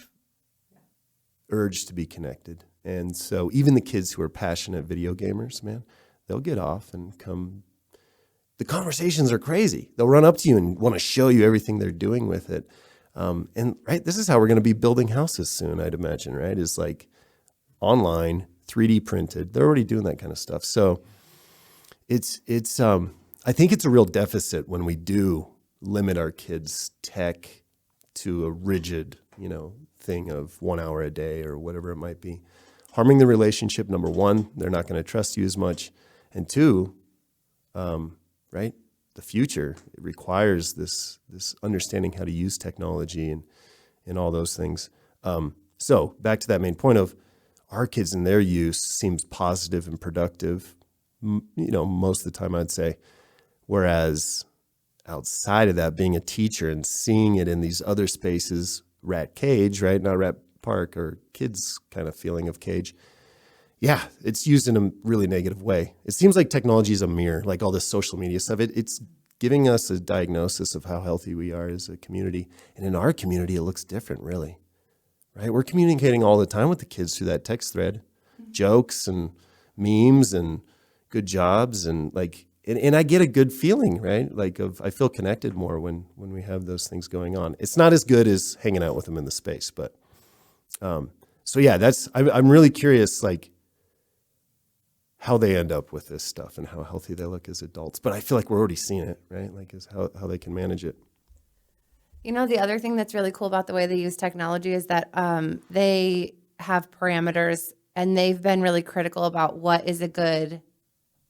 urge to be connected. And so even the kids who are passionate video gamers, man, they'll get off and come. The conversations are crazy. They'll run up to you and want to show you everything they're doing with it. And right, this is how we're going to be building houses soon, I'd imagine, right? Is like online, 3D printed. They're already doing that kind of stuff. So it's I think it's a real deficit when we do limit our kids' tech to a rigid, thing of 1 hour a day or whatever it might be. Harming the relationship, number one, they're not going to trust you as much. And two, right, the future, it requires this understanding how to use technology and all those things. So back to that main point of our kids and their use seems positive and productive, most of the time I'd say. Whereas outside of that, being a teacher and seeing it in these other spaces, rat cage, right? Not rat park or kids kind of feeling of cage. Yeah, it's used in a really negative way. It seems like technology is a mirror, like all this social media stuff. It's giving us a diagnosis of how healthy we are as a community. And in our community, it looks different, really. Right? We're communicating all the time with the kids through that text thread, jokes and memes and good jobs and and I get a good feeling, right? I feel connected more when we have those things going on. It's not as good as hanging out with them in the space, but so yeah, I'm really curious, how they end up with this stuff and how healthy they look as adults. But I feel like we're already seeing it, right? Is how they can manage it. The other thing that's really cool about the way they use technology is that they have parameters, and they've been really critical about what is a good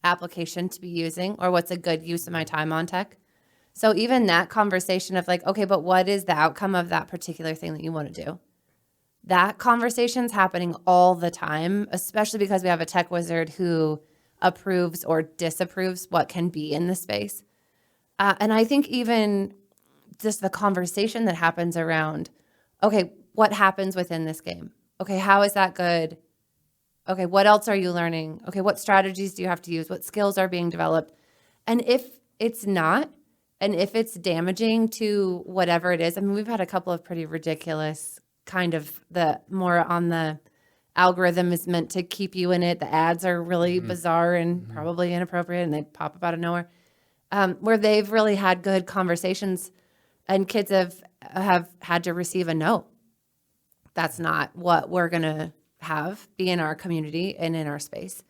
application to be using or what's a good use of my time on tech. So even that conversation of okay, but what is the outcome of that particular thing that you want to do? That conversation's happening all the time, especially because we have a tech wizard who approves or disapproves what can be in the space. And I think even just the conversation that happens around, okay, what happens within this game? Okay, how is that good? Okay, what else are you learning? Okay, what strategies do you have to use? What skills are being developed? And if it's not, and if it's damaging to whatever it is, we've had a couple of pretty ridiculous kind of the more on the algorithm is meant to keep you in it. The ads are really bizarre and probably inappropriate, and they pop up out of nowhere, where they've really had good conversations, and kids have had to receive a no. That's not what we're going to be in our community and in our space.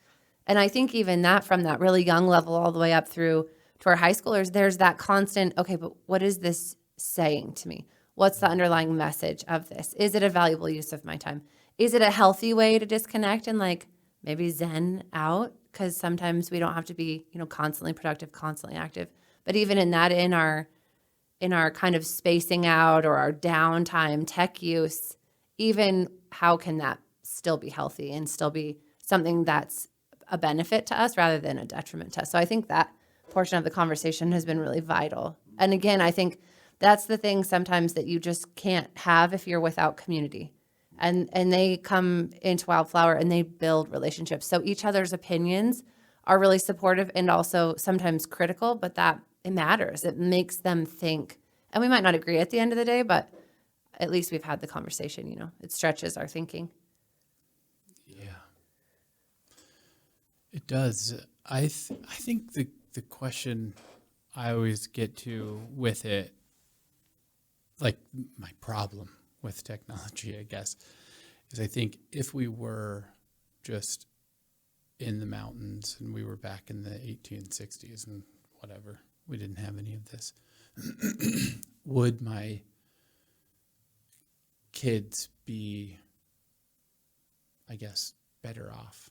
And I think even that, from that really young level all the way up through to our high schoolers, there's that constant, okay, but what is this saying to me? What's the underlying message of this? Is it a valuable use of my time? Is it a healthy way to disconnect and maybe zen out? Because sometimes we don't have to be, constantly productive, constantly active. But even in that, in our kind of spacing out or our downtime tech use, even how can that still be healthy and still be something that's a benefit to us rather than a detriment to us? So I think that portion of the conversation has been really vital. And again, I think that's the thing sometimes that you just can't have if you're without community. And they come into WyldFlower and they build relationships. So each other's opinions are really supportive and also sometimes critical, but that it matters. It makes them think. And we might not agree at the end of the day, but at least we've had the conversation, it stretches our thinking. Yeah, it does. I think the question I always get to with it, my problem with technology, I guess, is I think if we were just in the mountains and we were back in the 1860s and whatever, we didn't have any of this, would my kids be, I guess, better off?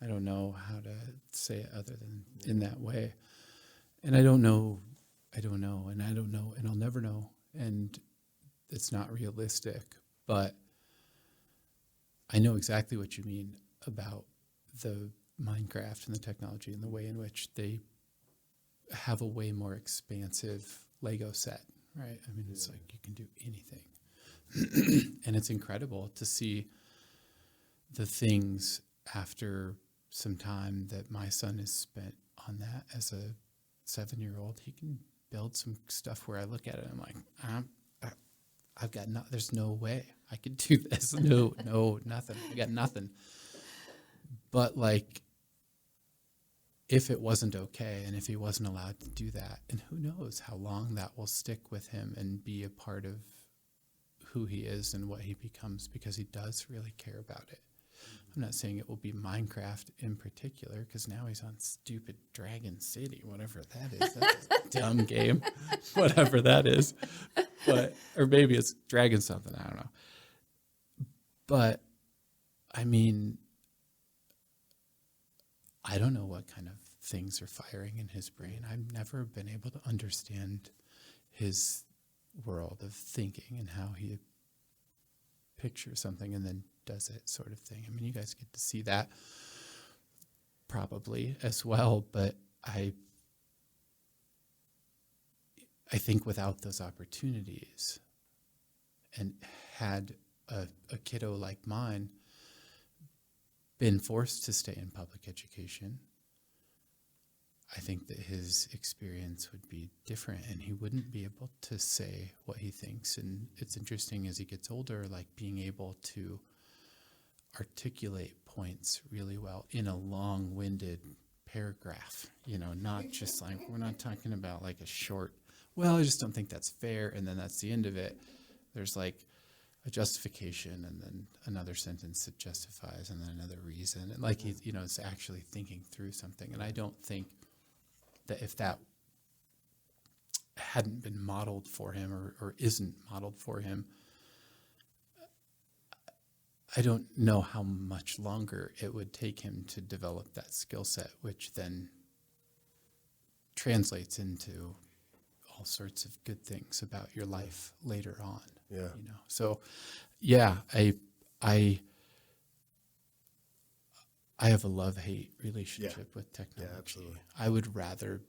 I don't know how to say it other than in that way. And I don't know, and I'll never know. And it's not realistic, but I know exactly what you mean about the Minecraft and the technology and the way in which they have a way more expansive Lego set, right? It's like you can do anything. And it's incredible to see the things after some time that my son has spent on that as a 7-year-old. He can build some stuff where I look at it and I'm like, I've got there's no way I could do this. No, nothing. I got nothing. But like, if it wasn't okay and if he wasn't allowed to do that, and who knows how long that will stick with him and be a part of who he is and what he becomes, because he does really care about it. I'm not saying it will be Minecraft in particular, because now he's on stupid Dragon City, whatever that is. That's a dumb game, whatever that is. But, or maybe it's Dragon something, I don't know. But, I mean, I don't know what kind of things are firing in his brain. I've never been able to understand his world of thinking and how he pictures something and then does it, sort of thing. I mean, you guys get to see that probably as well, but I think without those opportunities, and had a kiddo like mine been forced to stay in public education, I think that his experience would be different and he wouldn't be able to say what he thinks. And it's interesting as he gets older, like being able to articulate points really well in a long-winded paragraph, not just like, we're not talking about like a short, well, I just don't think that's fair, and then that's the end of it. There's like a justification and then another sentence that justifies and then another reason. And like, it's actually thinking through something. And I don't think that if that hadn't been modeled for him or isn't modeled for him, I don't know how much longer it would take him to develop that skill set, which then translates into all sorts of good things about your life later on. Yeah. So yeah, I have a love-hate relationship with technology. Yeah, absolutely. I would rather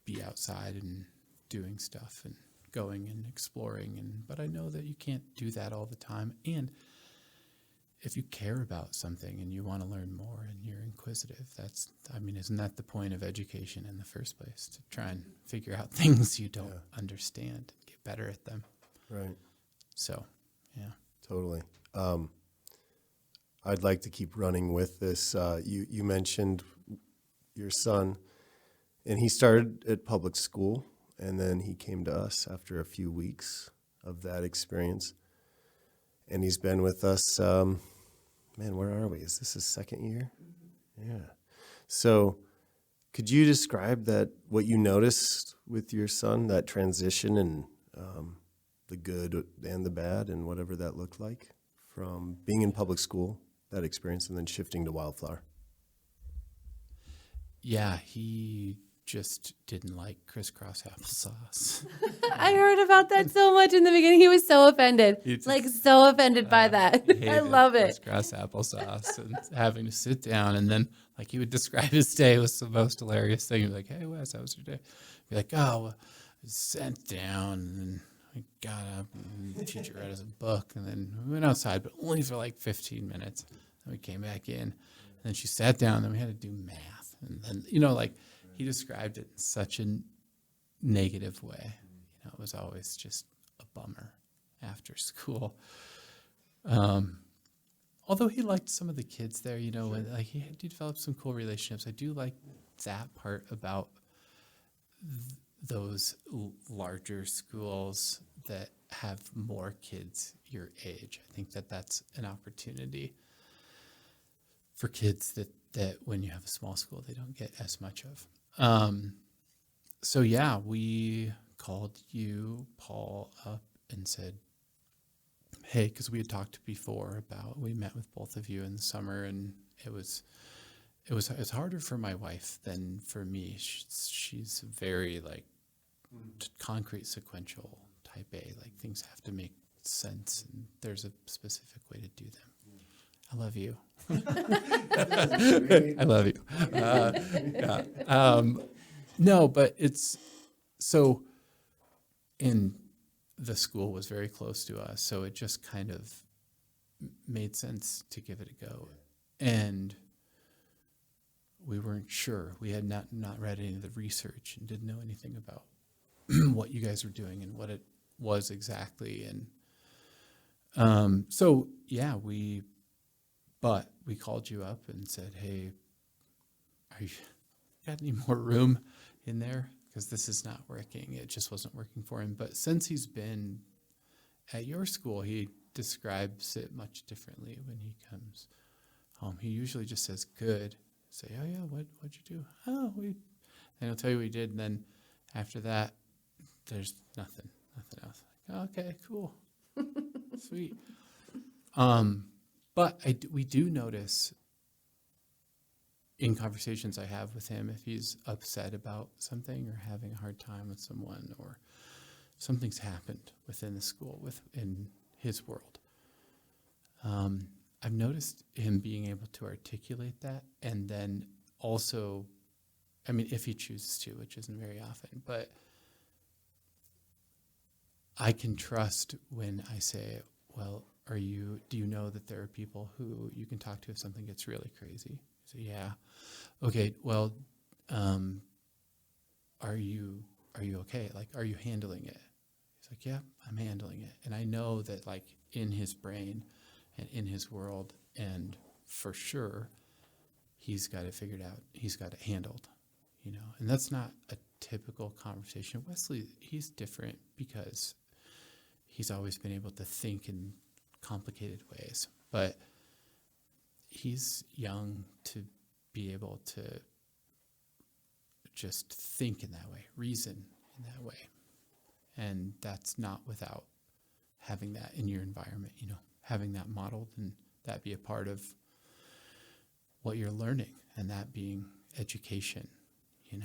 be outside and doing stuff and going and exploring, but I know that you can't do that all the time. And if you care about something and you want to learn more and you're inquisitive, isn't that the point of education in the first place? To try and figure out things you don't understand and get better at them. Right. So, yeah. Totally. I'd like to keep running with this. You mentioned your son, and he started at public school, and then he came to us after a few weeks of that experience. And he's been with us, where are we? Is this his second year? Yeah. So could you describe what you noticed with your son, that transition and the good and the bad and whatever that looked like from being in public school, that experience, and then shifting to WyldFlower? Yeah, he just didn't like crisscross applesauce. I heard about that so much in the beginning. He was so offended, so offended by that. I love it. Crisscross applesauce and having to sit down, and then like he would describe his day was the most hilarious thing. He'd be like, "Hey, Wes, how was your day?" Be like, "Oh, well, I sat down and then I got up and the teacher read us a book, and then we went outside, but only for like 15 minutes. Then we came back in, and then she sat down, and then we had to do math, and then he described it in such a negative way. It was always just a bummer after school. Although he liked some of the kids there, like he developed some cool relationships. I do like that part about those larger schools that have more kids your age. I think that that's an opportunity for kids that when you have a small school, they don't get as much of. So yeah, we called you, Paul, up and said, hey, because we had talked before we met with both of you in the summer, and it's harder for my wife than for me. She's very concrete, sequential type A. Like things have to make sense, and there's a specific way to do them. I love you. I love you. No, but it's so in the school was very close to us, so it just kind of made sense to give it a go. And we weren't sure. We had not read any of the research and didn't know anything about what you guys were doing and what it was exactly. And so, yeah, we called you up and said, hey, are you got any more room in there? Because this is not working. It just wasn't working for him. But since he's been at your school, he describes it much differently when he comes home. He usually just says, good. Say, oh yeah, what'd you do? Oh, and he'll tell you what he did. And then after that, there's nothing else. Like, oh, okay, cool. Sweet. But we do notice in conversations I have with him, if he's upset about something or having a hard time with someone or something's happened within the school, within his world, I've noticed him being able to articulate that, and then also, I mean, if he chooses to, which isn't very often, but I can trust when I say, well, do you know that there are people who you can talk to if something gets really crazy? So yeah. Okay, well, are you okay? Like, are you handling it? He's like, yeah, I'm handling it. And I know that, like, in his brain and in his world, and for sure, he's got it figured out. He's got it handled, And that's not a typical conversation. Wesley, he's different because he's always been able to think in complicated ways. But he's young to be able to just think in that way, reason in that way. And that's not without having that in your environment, having that modeled and that be a part of what you're learning, and that being education, I mean,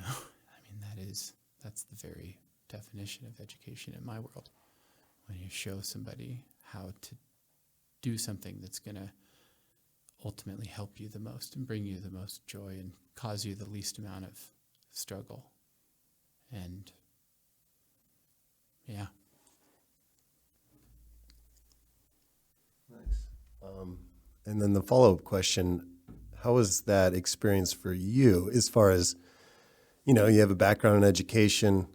that's the very definition of education in my world. When you show somebody how to do something that's going to ultimately help you the most and bring you the most joy and cause you the least amount of struggle. And yeah. Nice. And then the follow-up question, how was that experience for you as far as, you have a background in education,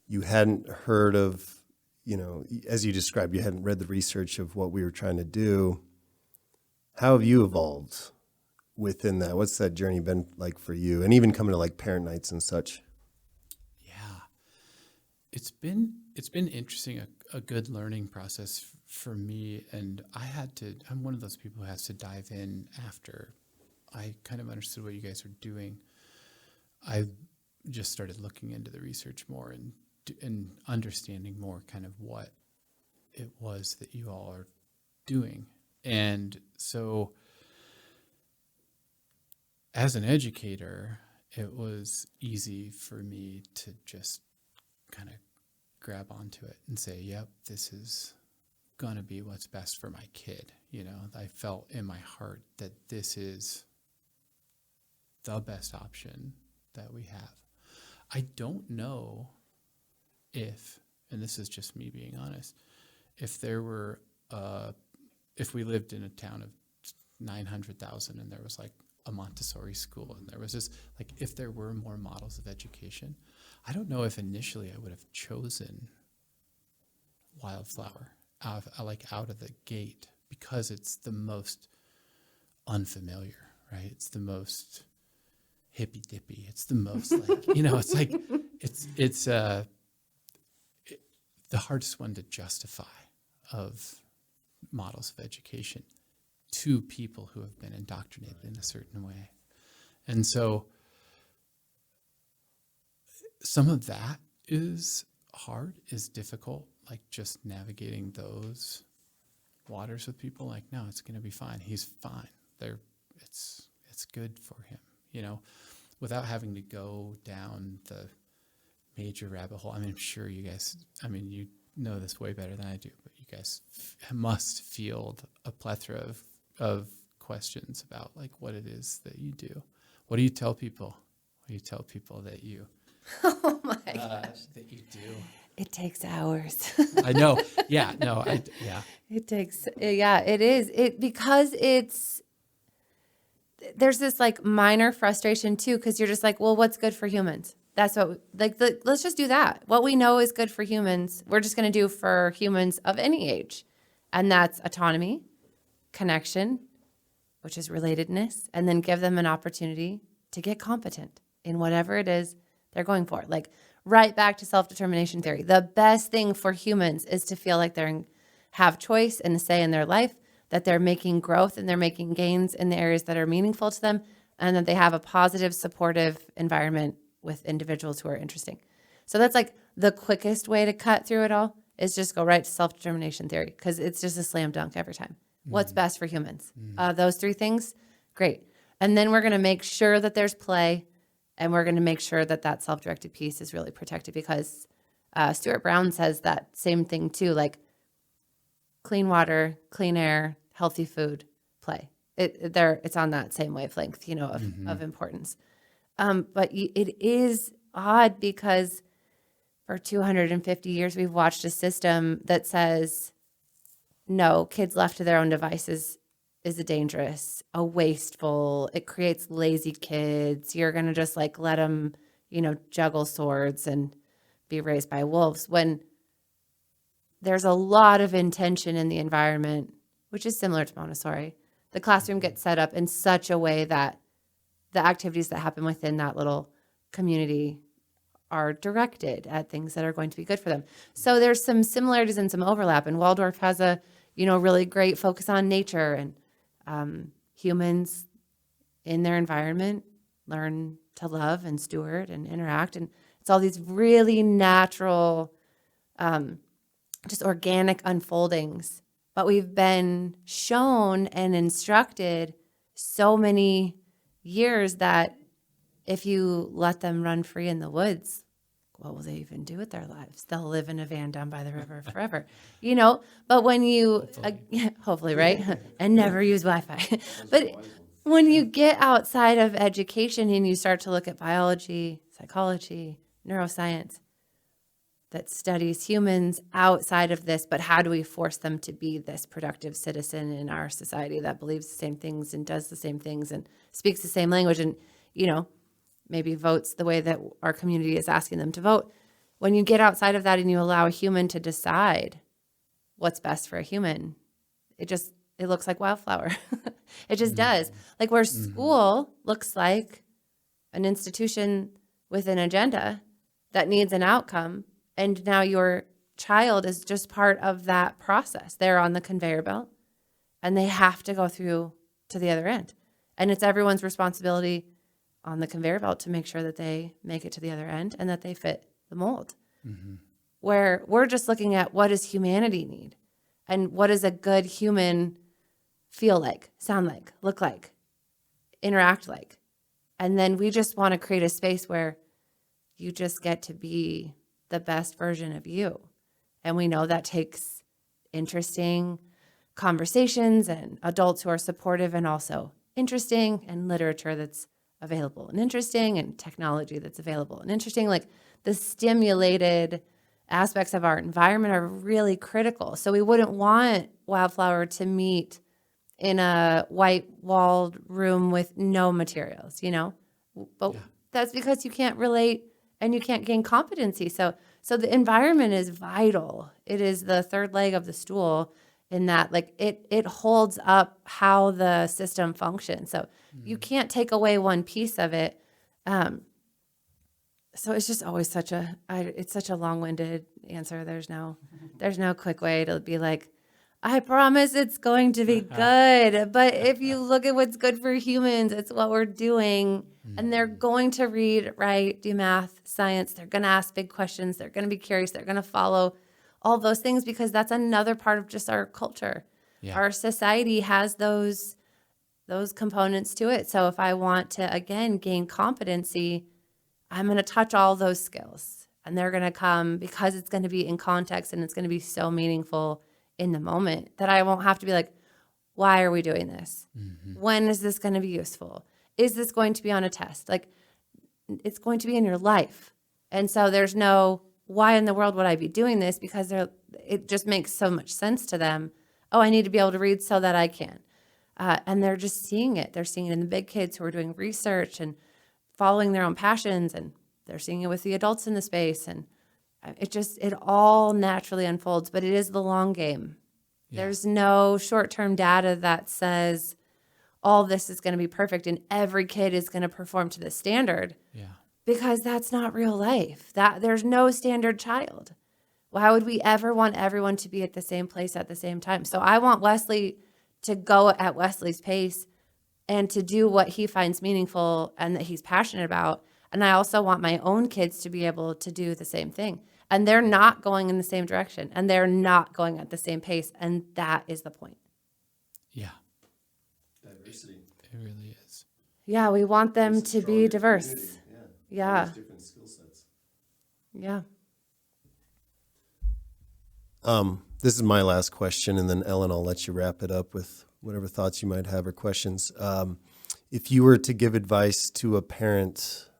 you hadn't heard of, as you described, you hadn't read the research of what we were trying to do. How have you evolved within that? What's that journey been like for you? And even coming to like parent nights and such. Yeah. It's been interesting, a good learning process for me. And I'm one of those people who has to dive in after I kind of understood what you guys are doing. I just started looking into the research more and understanding more kind of what it was that you all are doing. And so as an educator, it was easy for me to just kind of grab onto it and say, yep, this is going to be what's best for my kid. I felt in my heart that this is the best option that we have. I don't know if, and this is just me being honest, if we lived in a town of 900,000 and there was like a Montessori school and there was this, like, if there were more models of education, I don't know if initially I would have chosen WyldFlower out of the gate, because it's the most unfamiliar, right? It's the most hippy dippy. It's the most like, it's like, it's the hardest one to justify of models of education to people who have been indoctrinated in a certain way. And so some of that is hard, is difficult, like just navigating those waters with people. Like, no, it's going to be fine. He's fine. It's good for him, without having to go down the major rabbit hole. I mean, I'm sure you guys, you know this way better than I do, but you guys must field a plethora of questions about like what it is that you do. What do you tell people? What do you tell people that you Oh my gosh. that you do? It takes hours. I know. Yeah. No. Yeah. It takes, yeah, it is. Because there's this like minor frustration too, because you're just like, well, what's good for humans? That's what, let's just do that. What we know is good for humans, we're just going to do for humans of any age. And that's autonomy, connection, which is relatedness, and then give them an opportunity to get competent in whatever it is they're going for. Like right back to self-determination theory. The best thing for humans is to feel like have choice and a say in their life, that they're making growth and they're making gains in the areas that are meaningful to them, and that they have a positive, supportive environment with individuals who are interesting. So that's like the quickest way to cut through it all is just go right to self-determination theory, because it's just a slam dunk every time. What's best for humans? Those three things, great. And then we're going to make sure that there's play, and we're going to make sure that that self-directed piece is really protected, because Stuart Brown says that same thing too, like clean water, clean air, healthy food, play. It's on that same wavelength, of importance. But it is odd because for 250 years, we've watched a system that says, no, kids left to their own devices is a dangerous, a wasteful, it creates lazy kids. You're going to just like let them, juggle swords and be raised by wolves, when there's a lot of intention in the environment, which is similar to Montessori. The classroom gets set up in such a way that the activities that happen within that little community are directed at things that are going to be good for them. So there's some similarities and some overlap. And Waldorf has a, really great focus on nature, and humans in their environment learn to love and steward and interact. And it's all these really natural, just organic unfoldings. But we've been shown and instructed so many years that if you let them run free in the woods, what will they even do with their lives? They'll live in a van down by the river forever, But when you, hopefully, right? And never use Wi-Fi. But when you get outside of education and you start to look at biology, psychology, neuroscience, that studies humans outside of this, but how do we force them to be this productive citizen in our society that believes the same things and does the same things and speaks the same language and, maybe votes the way that our community is asking them to vote. When you get outside of that and you allow a human to decide what's best for a human, it looks like WyldFlower. It just does. Like where school looks like an institution with an agenda that needs an outcome, and now your child is just part of that process. They're on the conveyor belt and they have to go through to the other end. And it's everyone's responsibility on the conveyor belt to make sure that they make it to the other end and that they fit the mold. Where we're just looking at what does humanity need and what does a good human feel like, sound like, look like, interact like. And then we just want to create a space where you just get to be the best version of you. And we know that takes interesting conversations and adults who are supportive and also interesting, and literature that's available and interesting, and technology that's available and interesting. Like the stimulated aspects of our environment are really critical. So we wouldn't want WyldFlower to meet in a white walled room with no materials, but that's because you can't relate and you can't gain competency. So the environment is vital. It is the third leg of the stool in that, like, it holds up how the system functions. So you can't take away one piece of it. So it's just always it's such a long-winded answer. There's no quick way to be like, I promise it's going to be good. But if you look at what's good for humans, it's what we're doing. And they're going to read, write, do math, science. They're going to ask big questions. They're going to be curious. They're going to follow all those things, because that's another part of just our culture. Yeah. Our society has those components to it. So if I want to, again, gain competency, I'm going to touch all those skills. And they're going to come because it's going to be in context and it's going to be so meaningful in the moment that I won't have to be like, why are we doing this? When is this going to be useful? Is this going to be on a test? Like, it's going to be in your life. And so there's no why in the world would I be doing this? Because it just makes so much sense to them. Oh, I need to be able to read so that I can. And they're just seeing it. They're seeing it in the big kids who are doing research and following their own passions, and they're seeing it with the adults in the space. And it all naturally unfolds, but it is the long game. Yeah. There's no short-term data that says all this is going to be perfect and every kid is going to perform to the standard. Yeah. Because that's not real life. There's no standard child. Why would we ever want everyone to be at the same place at the same time? So I want Wesley to go at Wesley's pace and to do what he finds meaningful and that he's passionate about. And I also want my own kids to be able to do the same thing. And they're not going in the same direction, and they're not going at the same pace. And that is the point. Yeah. Diversity. It really is. Yeah, we want them to be diverse. Community. Yeah. Different skill sets. Yeah. This is my last question, and then Ellen, I'll let you wrap it up with whatever thoughts you might have or questions. If you were to give advice to a parent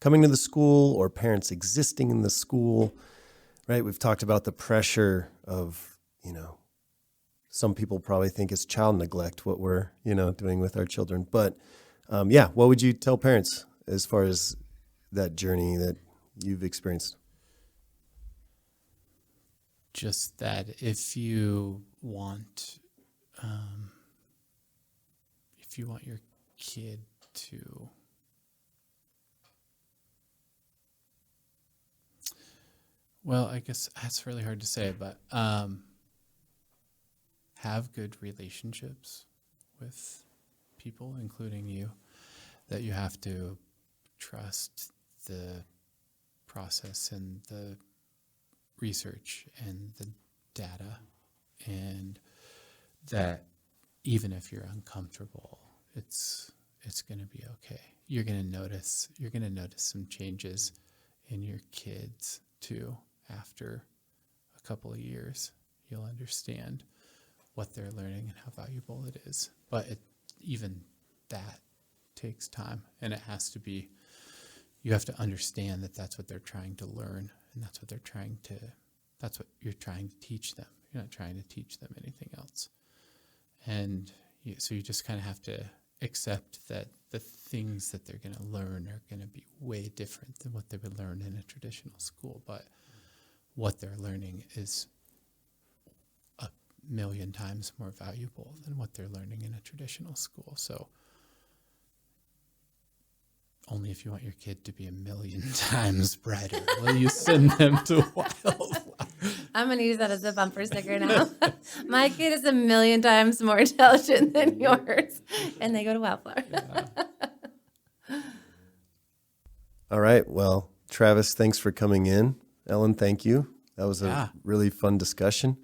coming to the school or parents existing in the school, right? We've talked about the pressure of, some people probably think it's child neglect what we're, doing with our children. But what would you tell parents as far as that journey that you've experienced? Just that if you want your kid to I guess that's really hard to say, but have good relationships with people, including you, that you have to trust the process and the research and the data, and that even if you're uncomfortable, it's going to be okay. You're going to notice some changes in your kids too. After a couple of years, you'll understand what they're learning and how valuable it is. But even that takes time, and it has to be. You have to understand that that's what they're trying to learn, and that's what you're trying to teach them. You're not trying to teach them anything else. And so you just kind of have to accept that the things that they're going to learn are going to be way different than what they would learn in a traditional school. But what they're learning is 1,000,000 times more valuable than what they're learning in a traditional school. So only if you want your kid to be 1,000,000 times brighter will you send them to WyldFlower. I'm going to use that as a bumper sticker now. My kid is 1,000,000 times more intelligent than yours, and they go to WyldFlower. Yeah. All right. Well, Travis, thanks for coming in. Ellen, thank you. That was a really fun discussion.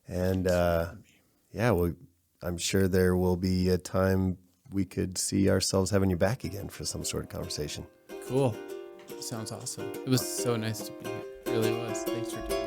And I'm sure there will be a time we could see ourselves having you back again for some sort of conversation. Cool. Sounds awesome. It was so nice to be here. It really was. Thanks for doing it.